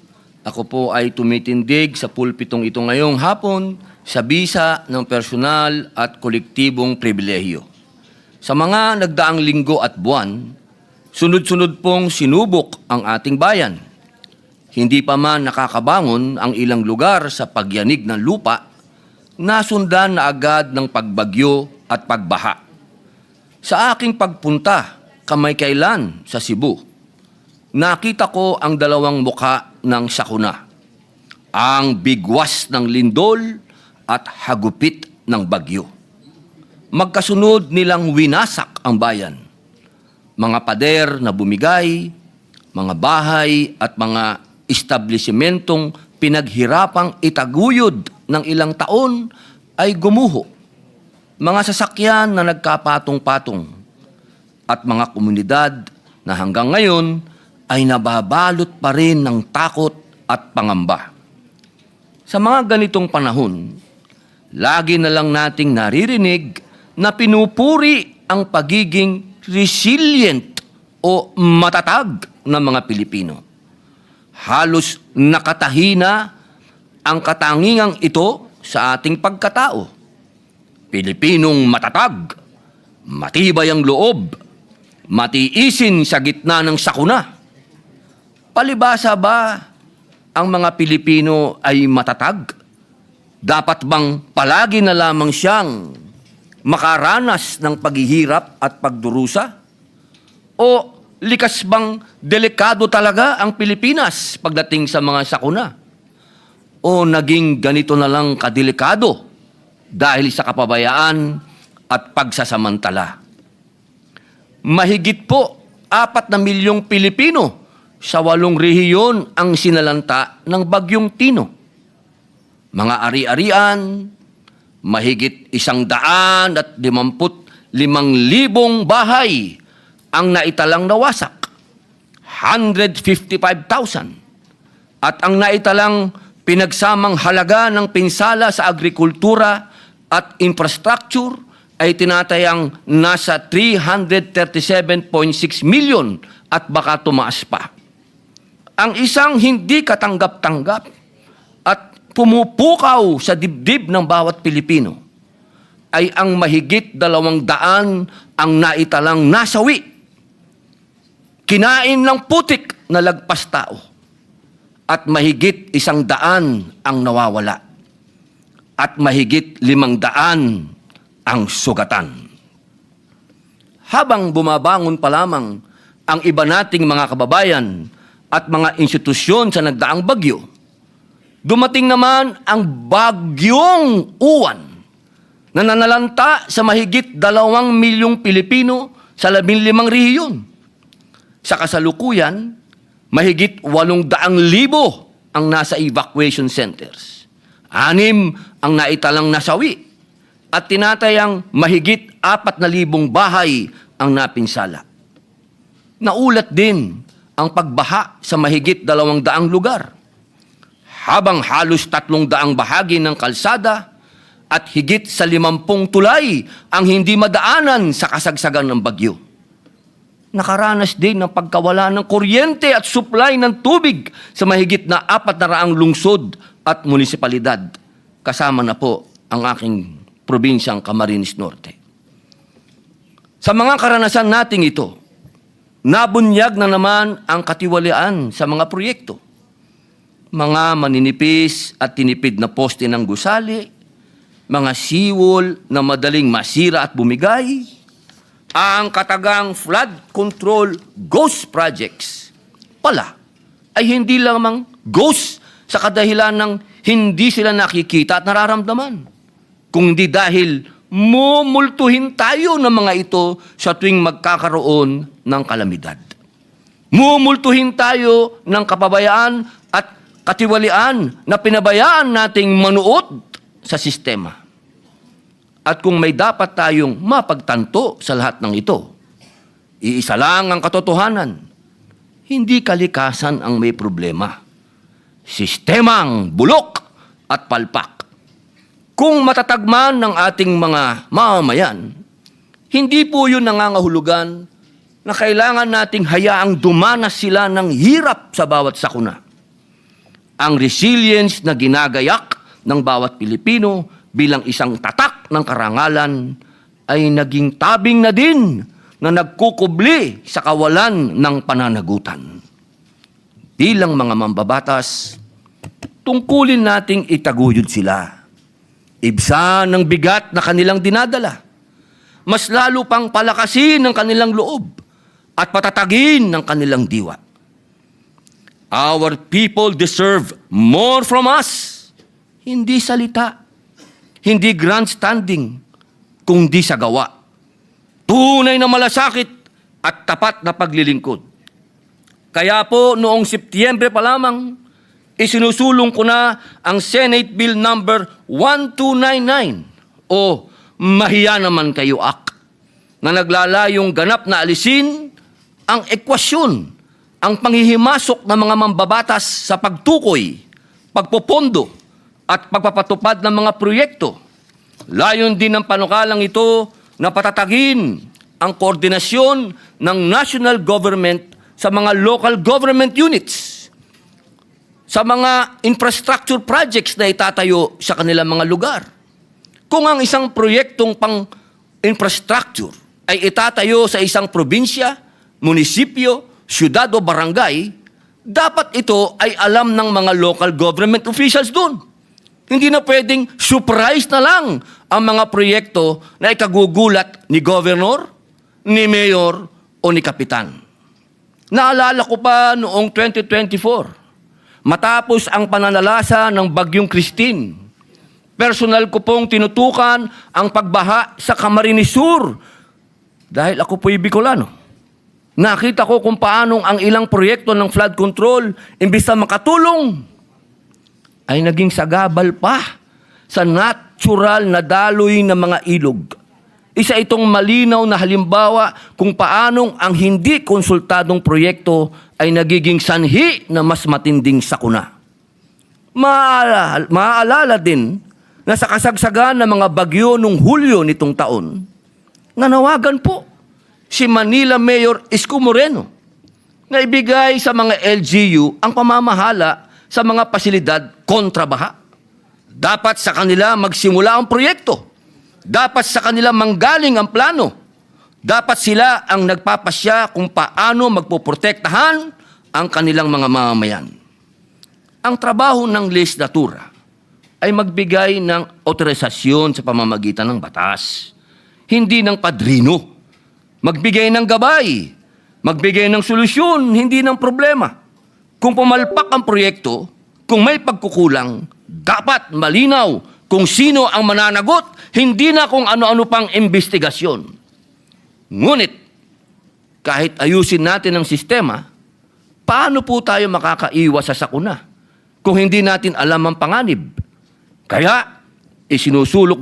ako po ay tumitindig sa pulpitong ito ngayong hapon sa bisa ng personal at kolektibong pribilehyo. Sa mga nagdaang linggo at buwan, sunod-sunod pong sinubok ang ating bayan. Hindi pa man nakakabangon ang ilang lugar sa pagyanig ng lupa, nasundan na agad ng pagbagyo at pagbaha. Sa aking pagpunta kamakailan sa Cebu, nakita ko ang dalawang mukha ng sakuna. Ang bigwas ng lindol at hagupit ng bagyo. Magkasunod nilang winasak ang bayan. Mga pader na bumigay, mga bahay at mga establishmentong pinaghirapang itaguyod ng ilang taon ay gumuho. Mga sasakyan na nagkapatong-patong at mga komunidad na hanggang ngayon ay nababalot pa rin ng takot at pangamba. Sa mga ganitong panahon, lagi na lang nating naririnig na pinupuri ang pagiging resilient o matatag ng mga Pilipino. Halos nakatahina ang katangingang ito sa ating pagkatao. Pilipinong matatag, matibay ang loob, matiisin sa gitna ng sakuna. Palibasa ba ang mga Pilipino ay matatag? Dapat bang palagi na lamang siyang makaranas ng paghihirap at pagdurusa? O likas bang delikado talaga ang Pilipinas pagdating sa mga sakuna? O naging ganito na lang kadelikado dahil sa kapabayaan at pagsasamantala? Mahigit po 4 na milyong Pilipino sa 8 rehiyon ang sinalanta ng Bagyong Tino. Mga ari-arian, mahigit 155,000 bahay ang naitalang nawasak, 155,000. At ang naitalang pinagsamang halaga ng pinsala sa agrikultura at infrastructure ay tinatayang nasa 337.6 million at baka tumaas pa. Ang isang hindi katanggap-tanggap at pumupukaw sa dibdib ng bawat Pilipino ay ang mahigit 200 ang naitalang nasawi. Kinain ng putik na lagpas tao at mahigit 100 ang nawawala at mahigit 500 ang sugatan. Habang bumabangon pa lamang ang iba nating mga kababayan at mga institusyon sa nagdaang bagyo, dumating naman ang Bagyong Uwan na nanalanta sa mahigit 2 milyong Pilipino sa 15 rehiyon. Sa kasalukuyan, mahigit 800,000 ang nasa evacuation centers. 6 ang naitalang nasawi at tinatayang mahigit 4,000 bahay ang napinsala. Naulat din ang pagbaha sa mahigit 200 lugar, habang halos 300 bahagi ng kalsada at higit sa 50 tulay ang hindi madaanan sa kasagsagan ng bagyo. Nakaranas din ng pagkawala ng kuryente at supply ng tubig sa mahigit na 400 lungsod at munisipalidad, kasama na po ang aking probinsyang Camarines Norte. Sa mga karanasan nating ito, nabunyag na naman ang katiwalian sa mga proyekto. Mga maninipis at tinipid na poste ng gusali, mga seawall na madaling masira at bumigay, ang katagang flood control ghost projects pala ay hindi lamang ghost sa kadahilan ng hindi sila nakikita at nararamdaman, kundi dahil mumultuhin tayo ng mga ito sa tuwing magkakaroon ng kalamidad. Mumultuhin tayo ng kapabayaan at katiwalian na pinabayaan nating manuot sa sistema. At kung may dapat tayong mapagtanto sa lahat ng ito, iisa lang ang katotohanan, hindi kalikasan ang may problema. Sistemang bulok at palpak. Kung matatagman ng ating mga mamamayan, hindi po yun nangangahulugan na kailangan nating hayaang dumanas sila ng hirap sa bawat sakuna. Ang resilience na ginagayak ng bawat Pilipino bilang isang tatak ng karangalan ay naging tabing na din na nagkukubli sa kawalan ng pananagutan. Bilang mga mambabatas, tungkulin nating itaguyod sila. Ibsa ng bigat na kanilang dinadala. Mas lalo pang palakasin ng kanilang loob at patatagin ng kanilang diwa. Our people deserve more from us. Hindi salita, hindi grandstanding, kundi sa gawa. Tunay na malasakit at tapat na paglilingkod. Kaya po noong Setyembre pa lamang, isinusulong ko na ang Senate Bill number 1299 o Mahiya Naman Kayo Act na naglalayong ganap na alisin ang ekwasyon, ang panghihimasok ng mga mambabatas sa pagtukoy, pagpopondo at pagpapatupad ng mga proyekto. Layon din ng panukalang ito na patatagin ang koordinasyon ng national government sa mga local government units, sa mga infrastructure projects na itatayo sa kanilang mga lugar. Kung ang isang proyektong pang-infrastructure ay itatayo sa isang probinsya, munisipyo, syudad o barangay, dapat ito ay alam ng mga local government officials doon. Hindi na pwedeng surprise na lang ang mga proyekto na ikagugulat ni governor, ni mayor o ni kapitan. Naalala ko pa noong 2024, matapos ang pananalasa ng Bagyong Christine, personal ko pong tinutukan ang pagbaha sa Camarines Sur dahil ako po'y Bicolano. Nakita ko kung paanong ang ilang proyekto ng flood control, imbis na makatulong, ay naging sagabal pa sa natural na daloy ng mga ilog. Isa itong malinaw na halimbawa kung paanong ang hindi konsultadong proyekto ay nagiging sanhi na mas matinding sakuna. Maaalala din na sa kasagsagan ng mga bagyo noong Hulyo nitong taon, nanawagan po si Manila Mayor Isko Moreno na ibigay sa mga LGU ang pamamahala sa mga pasilidad kontra baha. Dapat sa kanila magsimula ang proyekto. Dapat sa kanila manggaling ang plano. Dapat sila ang nagpapasya kung paano magpoprotektahan ang kanilang mga mamamayan. Ang trabaho ng legislatura ay magbigay ng otorisasyon sa pamamagitan ng batas, hindi ng padrino. Magbigay ng gabay, magbigay ng solusyon, hindi ng problema. Kung pumalpak ang proyekto, kung may pagkukulang, dapat malinaw kung sino ang mananagot, hindi na kung ano-ano pang investigasyon. Ngunit, kahit ayusin natin ang sistema, paano po tayo makakaiwas sa sakuna kung hindi natin alam ang panganib? Kaya, isinusulok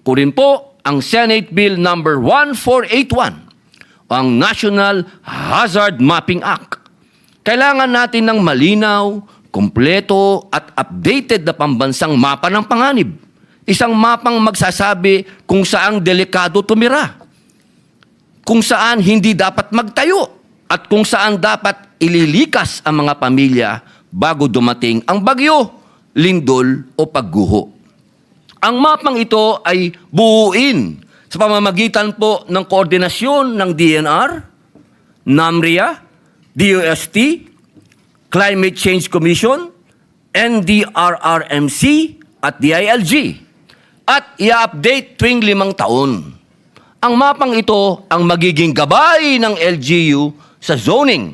ko rin po ang Senate Bill number 1481, ang National Hazard Mapping Act. Kailangan natin ng malinaw, kumpleto at updated na pambansang mapa ng panganib. Isang mapang magsasabi kung saang delikado tumira, kung saan hindi dapat magtayo, at kung saan dapat ililikas ang mga pamilya bago dumating ang bagyo, lindol o pagguho. Ang mapang ito ay buuin sa pamamagitan po ng koordinasyon ng DNR, NAMRIA, DOST, Climate Change Commission, NDRRMC at DILG. At i-update tuwing 5 taon. Ang mapang ito ang magiging gabay ng LGU sa zoning,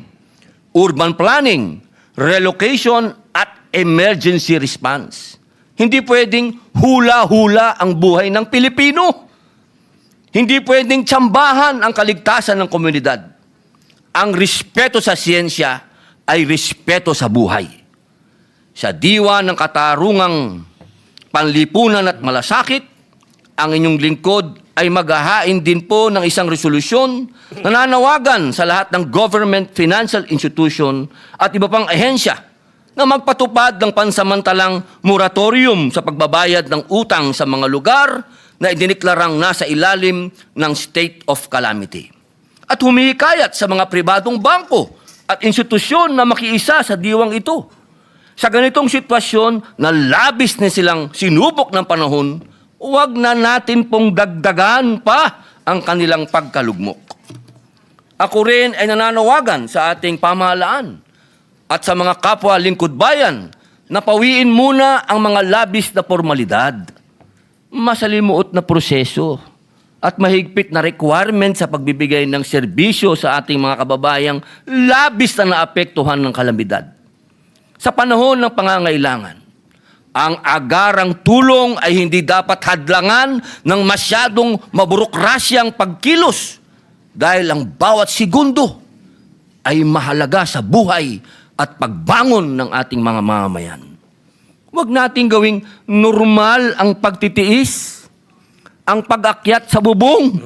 urban planning, relocation at emergency response. Hindi pwedeng hula-hula ang buhay ng Pilipino. Hindi pwedeng tsambahan ang kaligtasan ng komunidad. Ang respeto sa siyensya ay respeto sa buhay. Sa diwa ng katarungang panlipunan at malasakit, ang inyong lingkod ay maghahain din po ng isang resolusyon na nanawagan sa lahat ng government financial institution at iba pang ahensya na magpatupad ng pansamantalang moratorium sa pagbabayad ng utang sa mga lugar na idiniklarang nasa ilalim ng state of calamity. at humihikayat sa mga pribadong bangko at institusyon na makiisa sa diwang ito. Sa ganitong sitwasyon na labis na silang sinubok ng panahon, huwag na natin pong dagdagan pa ang kanilang pagkalugmok. Ako rin ay nananawagan sa ating pamahalaan at sa mga kapwa lingkod bayan na pawiin muna ang mga labis na formalidad, masalimuot na proseso at mahigpit na requirement sa pagbibigay ng serbisyo sa ating mga kababayang labis na naapektuhan ng kalamidad. Sa panahon ng pangangailangan, ang agarang tulong ay hindi dapat hadlangan ng masyadong maburokrasyang pagkilos dahil ang bawat segundo ay mahalaga sa buhay at pagbangon ng ating mga mamamayan. Huwag nating gawing normal ang pagtitiis, ang pag-akyat sa bubong,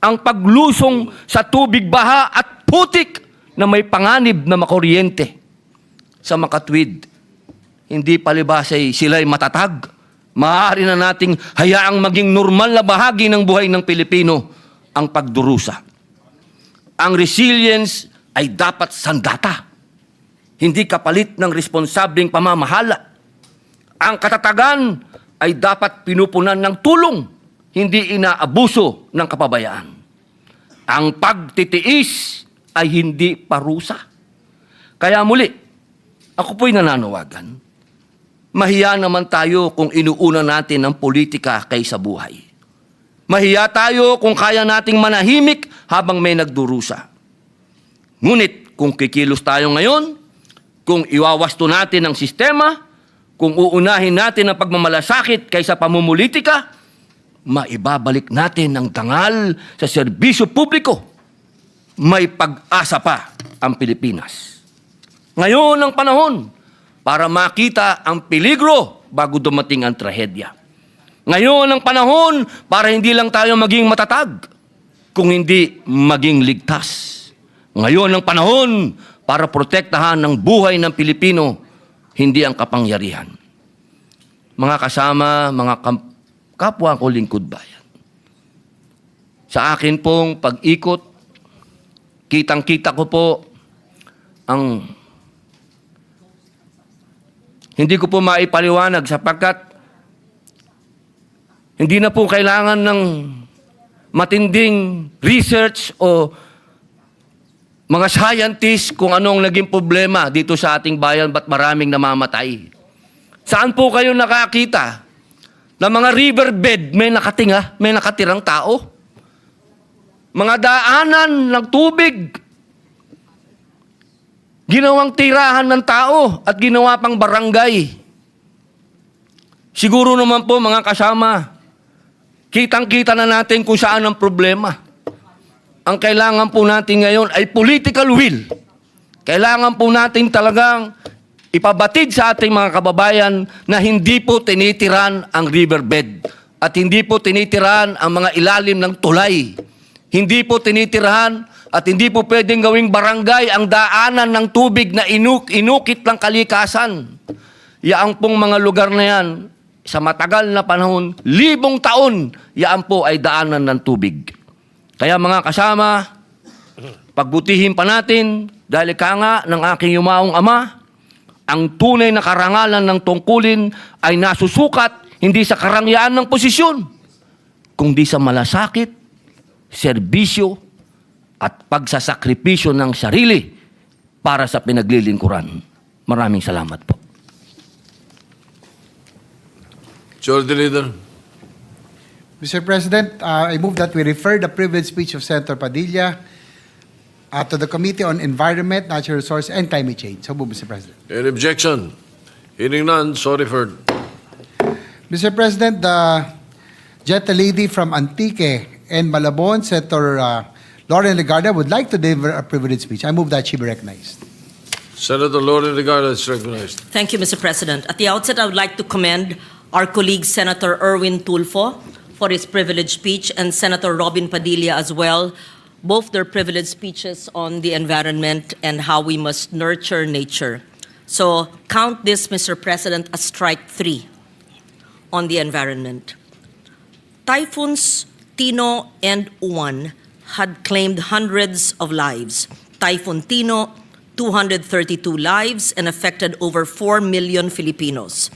ang paglusong sa tubig baha at putik na may panganib na makuryente. Sa makatwid, hindi palibasay sila'y matatag. Maaari na nating hayaang maging normal na bahagi ng buhay ng Pilipino ang pagdurusa. Ang resilience ay dapat sandata, hindi kapalit ng responsableng pamamahala. Ang katatagan ay dapat pinupunan ng tulong, hindi inaabuso ng kapabayaan. Ang pagtitiis ay hindi parusa. Kaya muli, ako po'y nananawagan. Mahiya naman tayo kung inuuna natin ang politika kaysa buhay. Mahiya tayo kung kaya nating manahimik habang may nagdurusa. Ngunit kung kikilos tayo ngayon, kung iwawasto natin ang sistema, kung uunahin natin ang pagmamalasakit kaysa pamumulitika, maibabalik natin ang dangal sa serbisyo publiko. May pag-asa pa ang Pilipinas. Ngayon ang panahon para makita ang peligro bago dumating ang trahedya. Ngayon ang panahon para hindi lang tayo maging matatag, kung hindi maging ligtas. Ngayon ang panahon para protektahan ang buhay ng Pilipino, hindi ang kapangyarihan. Mga kasama, mga kapwa ko lingkod bayan, sa akin pong pag-ikot, kitang-kita ko po ang hindi ko po maipaliwanag sapagkat hindi na po kailangan ng matinding research o mga scientists kung anong naging problema dito sa ating bayan ba't maraming namamatay. Saan po kayo nakakita na mga riverbed may nakatirang tao? Mga daanan ng tubig, ginawang tirahan ng tao at ginawa pang barangay. Siguro naman po mga kasama, kitang-kita na natin kung saan ang problema. Ang kailangan po natin ngayon ay political will. Kailangan po natin talagang ipabatid sa ating mga kababayan na hindi po tinitiran ang riverbed at hindi po tinitiran ang mga ilalim ng tulay. Hindi po tinitirahan at hindi po pwedeng gawing barangay ang daanan ng tubig na inukit ng kalikasan. Yaang pong mga lugar na yan, sa matagal na panahon, 1,000 taon, yaan po ay daanan ng tubig. Kaya mga kasama, pagbutihin pa natin, dahil ka nga ng aking yumaong ama, ang tunay na karangalan ng tungkulin ay nasusukat hindi sa karangyaan ng posisyon, kundi sa malasakit, serbisyo, at pagsasakripisyo ng sarili para sa pinaglilingkuran. Maraming salamat po. Majority Leader. Mr. President, I move that we refer the privilege speech of Senator Padilla to the Committee on Environment, Natural Resources, and Climate Change. So move, Mr. President. Any objection? Hearing none, so referred. Mr. President, the Jetta lady from Antique and Malabon, Senator Lauren Legarda, would like to deliver a privilege speech. I move that she be recognized. Senator Lauren Legarda is recognized. Thank you, Mr. President. At the outset, I would like to commend our colleague Senator Erwin Tulfo for his privileged speech and Senator Robin Padilla as well, both their privileged speeches on the environment and how we must nurture nature. So count this, Mr. President, as strike 3 on the environment. Typhoons Tino and Uwan had claimed hundreds of lives. Typhoon Tino, 232 lives and affected over 4 million Filipinos.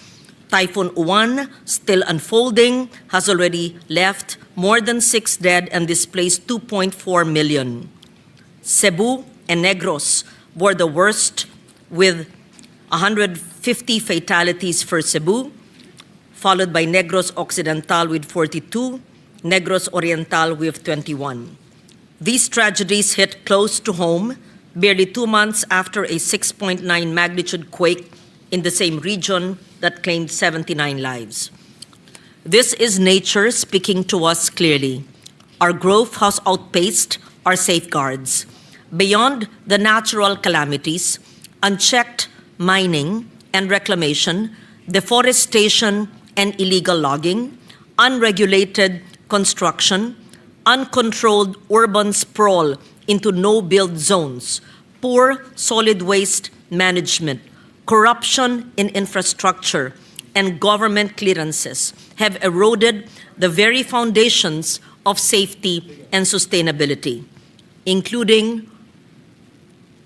Typhoon Uwan, still unfolding, has already left more than 6 dead and displaced 2.4 million. Cebu and Negros were the worst, with 150 fatalities for Cebu, followed by Negros Occidental with 42, Negros Oriental with 21. These tragedies hit close to home, barely 2 months after a 6.9 magnitude quake in the same region that claimed 79 lives. This is nature speaking to us clearly. Our growth has outpaced our safeguards. Beyond the natural calamities, unchecked mining and reclamation, deforestation and illegal logging, unregulated construction, uncontrolled urban sprawl into no-build zones, poor solid waste management, corruption in infrastructure, and government clearances have eroded the very foundations of safety and sustainability, including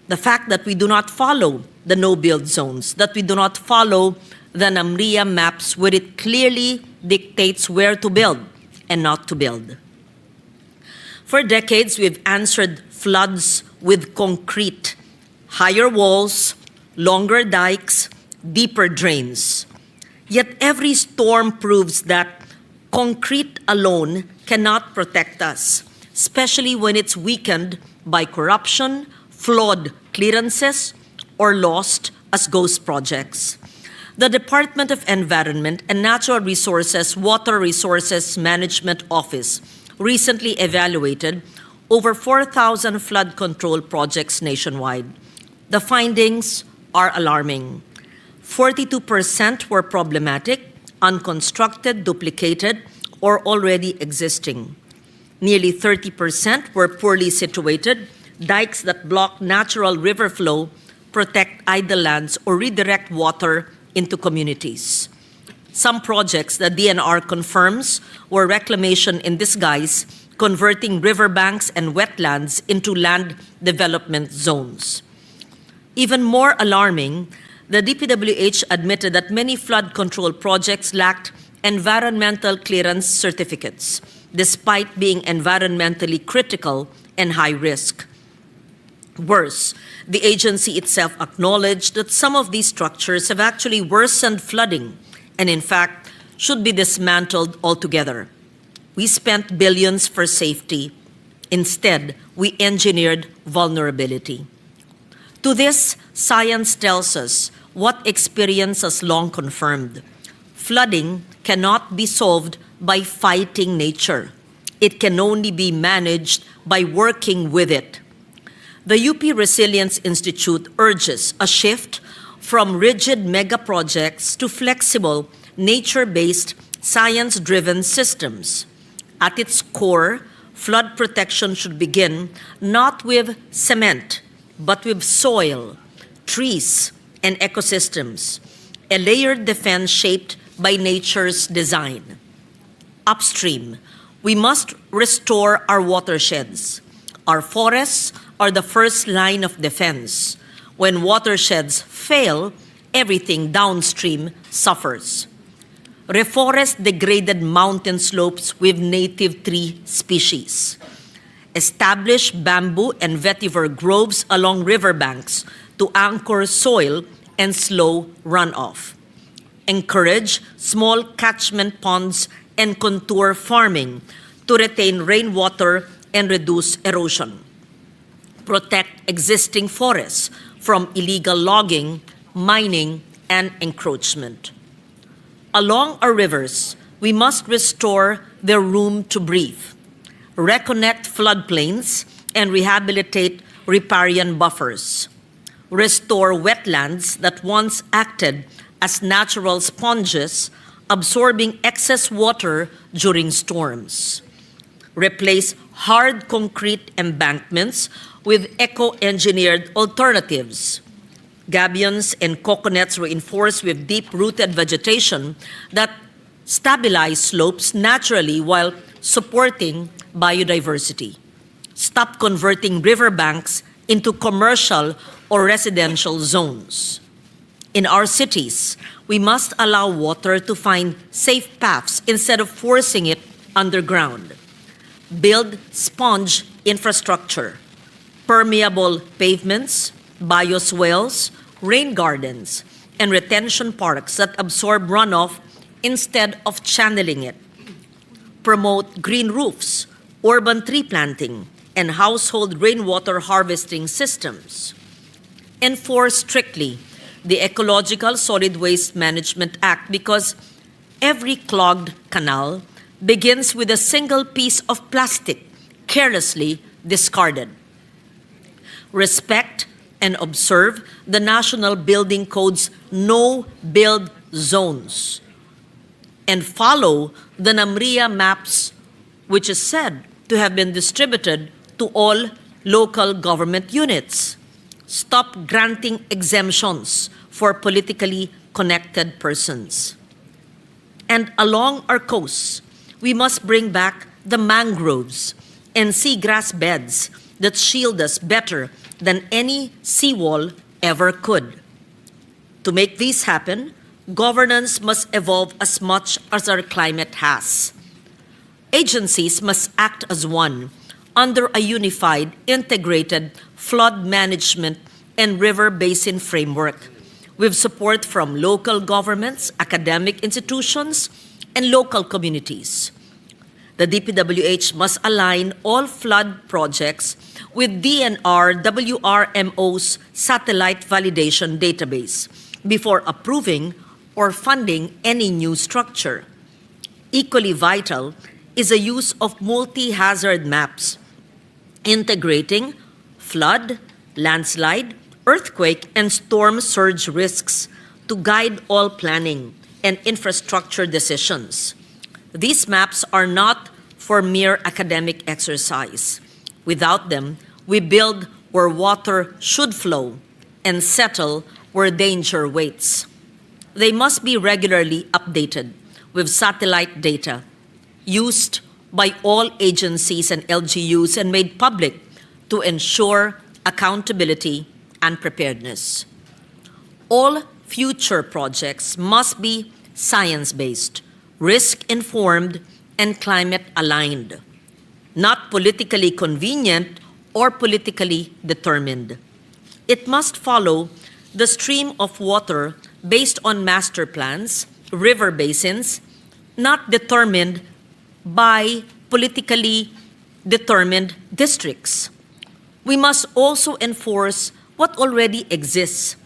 the fact that we do not follow the no-build zones, that we do not follow the NAMRIA maps where it clearly dictates where to build and not to build. For decades, we've answered floods with concrete, higher walls, longer dikes, deeper drains. Yet every storm proves that concrete alone cannot protect us, especially when it's weakened by corruption, flawed clearances, or lost as ghost projects. The Department of Environment and Natural Resources Water Resources Management Office recently evaluated over 4,000 flood control projects nationwide. The findings are alarming. 42% were problematic, unconstructed, duplicated, or already existing. Nearly 30% were poorly situated, dikes that block natural river flow, protect idle lands, or redirect water into communities. Some projects the DNR confirms were reclamation in disguise, converting riverbanks and wetlands into land development zones. Even more alarming, the DPWH admitted that many flood control projects lacked environmental clearance certificates, despite being environmentally critical and high risk. Worse, the agency itself acknowledged that some of these structures have actually worsened flooding and, in fact, should be dismantled altogether. We spent billions for safety. Instead, we engineered vulnerability. To this, science tells us what experience has long confirmed. Flooding cannot be solved by fighting nature. It can only be managed by working with it. The UP Resilience Institute urges a shift from rigid mega projects to flexible, nature-based, science-driven systems. At its core, flood protection should begin not with cement, but with soil, trees, and ecosystems, a layered defense shaped by nature's design. Upstream, we must restore our watersheds. Our forests are the first line of defense. When watersheds fail, everything downstream suffers. Reforest degraded mountain slopes with native tree species. Establish bamboo and vetiver groves along riverbanks to anchor soil and slow runoff. Encourage small catchment ponds and contour farming to retain rainwater and reduce erosion. Protect existing forests from illegal logging, mining, and encroachment. Along our rivers, we must restore their room to breathe, reconnect floodplains, and rehabilitate riparian buffers. Restore wetlands that once acted as natural sponges, absorbing excess water during storms. Replace hard concrete embankments with eco-engineered alternatives. Gabions and coconuts reinforced with deep-rooted vegetation that stabilize slopes naturally while supporting biodiversity. Stop converting riverbanks into commercial or residential zones. In our cities, we must allow water to find safe paths instead of forcing it underground. Build sponge infrastructure, permeable pavements, bioswales, rain gardens, and retention parks that absorb runoff instead of channeling it. Promote green roofs, urban tree planting, and household rainwater harvesting systems. Enforce strictly the Ecological Solid Waste Management Act because every clogged canal begins with a single piece of plastic carelessly discarded. Respect and observe the National Building Code's no-build zones and follow the NAMRIA maps, which is said to have been distributed to all local government units. Stop granting exemptions for politically connected persons. And along our coasts, we must bring back the mangroves and seagrass beds that shield us better than any seawall ever could. To make this happen, governance must evolve as much as our climate has. Agencies must act as one under a unified, integrated flood management and river basin framework with support from local governments, academic institutions, and local communities. The DPWH must align all flood projects with DNR WRMO's satellite validation database before approving or funding any new structure. Equally vital is the use of multi-hazard maps, integrating flood, landslide, earthquake, and storm surge risks to guide all planning and infrastructure decisions. These maps are not for mere academic exercise. Without them, we build where water should flow and settle where danger waits. They must be regularly updated with satellite data used by all agencies and LGUs and made public to ensure accountability and preparedness. All future projects must be science-based, risk-informed, and climate-aligned, not politically convenient or politically determined. It must follow the stream of water based on master plans, river basins, not determined by politically determined districts. We must also enforce what already exists: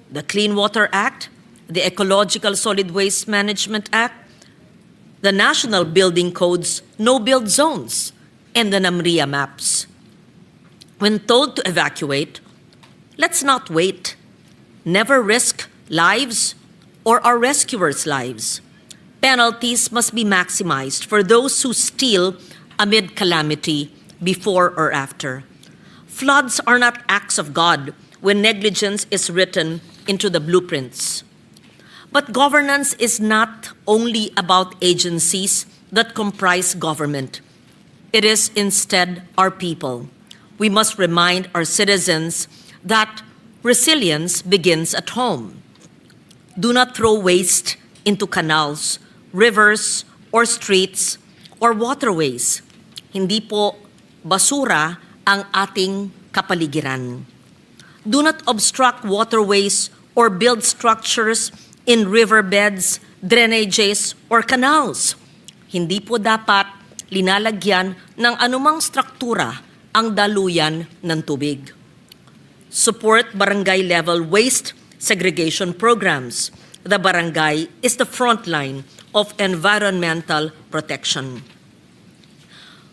the Clean Water Act, the Ecological Solid Waste Management Act, the National Building Code's no-build zones, and the NAMRIA maps. When told to evacuate, let's not wait. Never risk lives or our rescuers' lives. Penalties must be maximized for those who steal amid calamity, before or after. Floods are not acts of God when negligence is written into the blueprints. But governance is not only about agencies that comprise government. It is instead our people. We must remind our citizens that resilience begins at home. Do not throw waste into canals, rivers, or streets, or waterways. Hindi po basura ang ating kapaligiran. Do not obstruct waterways or build structures in riverbeds, drainages, or canals. Hindi po dapat linalagyan ng anumang struktura ang daluyan ng tubig. Support barangay-level waste segregation programs. The barangay is the front line of environmental protection.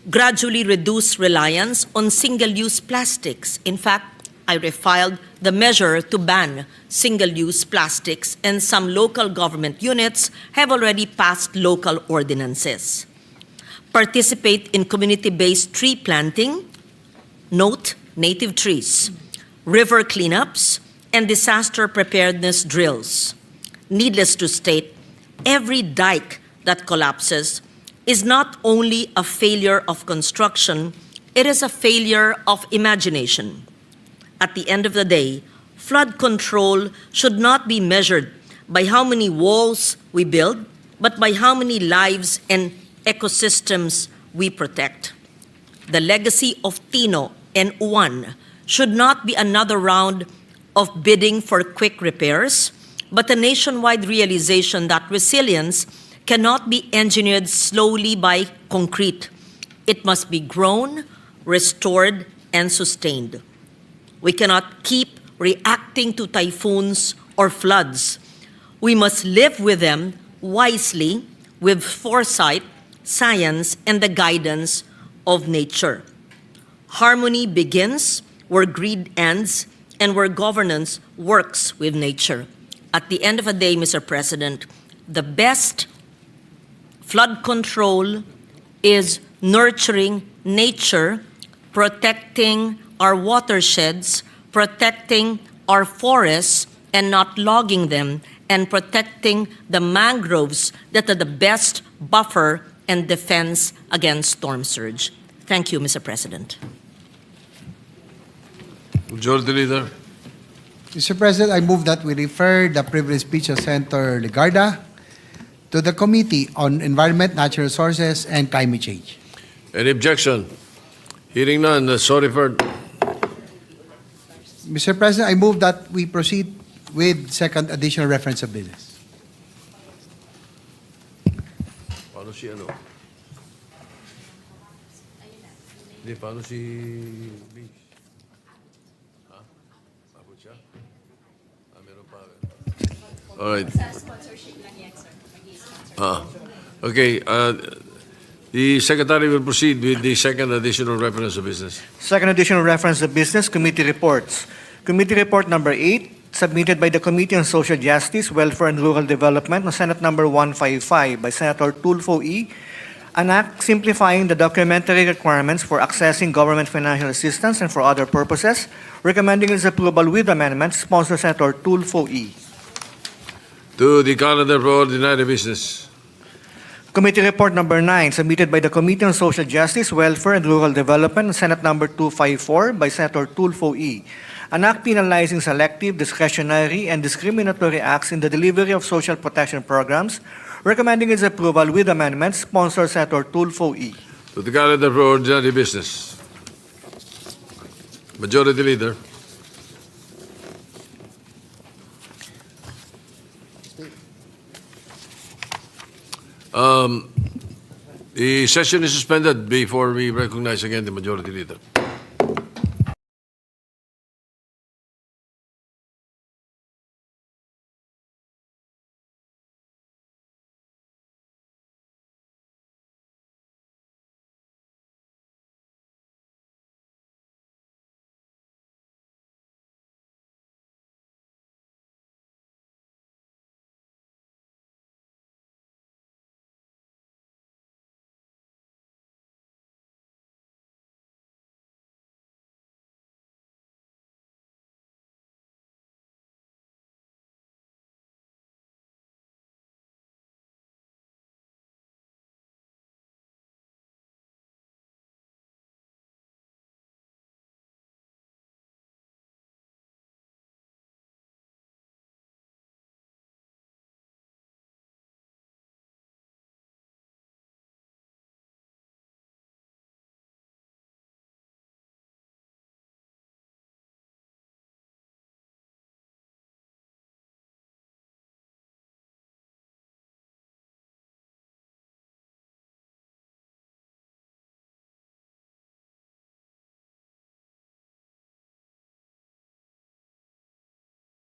Gradually reduce reliance on single-use plastics. In fact, I refiled the measure to ban single-use plastics, and some local government units have already passed local ordinances. Participate in community-based tree planting, note native trees, river cleanups, and disaster preparedness drills. Needless to state, every dike that collapses is not only a failure of construction, It is a failure of imagination. At the end of the day, flood control should not be measured by how many walls we build, but by how many lives and ecosystems we protect. The legacy of Tino and Juan should not be another round of bidding for quick repairs, but a nationwide realization that resilience cannot be engineered slowly by concrete. It must be grown, restored, and sustained. We cannot keep reacting to typhoons or floods. We must live with them wisely, with foresight, science, and the guidance of nature. Harmony begins where greed ends and where governance works with nature. At the end of the day, Mr. President, the best flood control is nurturing nature, protecting our watersheds, protecting our forests, and not logging them, and protecting the mangroves that are the best buffer and defense against storm surge. Thank you, Mr. President. Majority Leader. Mr. President, I move that we refer the privilege speech of Senator Legarda to the Committee on Environment, Natural Resources, and Climate Change. Any objection? Hearing none, so referred. Mr. President, I move that we proceed with second additional reference of business. Paano si ano? Hindi, paano si Bing? Ha? Abot siya? Meron pa. Alright. Okay, the Secretary will proceed with the second additional reference of business. Second additional reference of business, committee reports. Committee report number 8, submitted by the Committee on Social Justice, Welfare and Rural Development, on Senate number 155 by Senator Tulfo E., an act simplifying the documentary requirements for accessing government financial assistance and for other purposes, recommending its approval with amendments, sponsored Senator Tulfo E. To the calendar for ordinary business. Committee report number 9, submitted by the Committee on Social Justice, Welfare and Rural Development, Senate number 254 by Senator Tulfo E. An act penalizing selective, discretionary, and discriminatory acts in the delivery of social protection programs, recommending its approval with amendments, sponsored Senator Tulfo E. To the calendar for ordinary business. Majority Leader. The session is suspended before we recognize again the Majority Leader.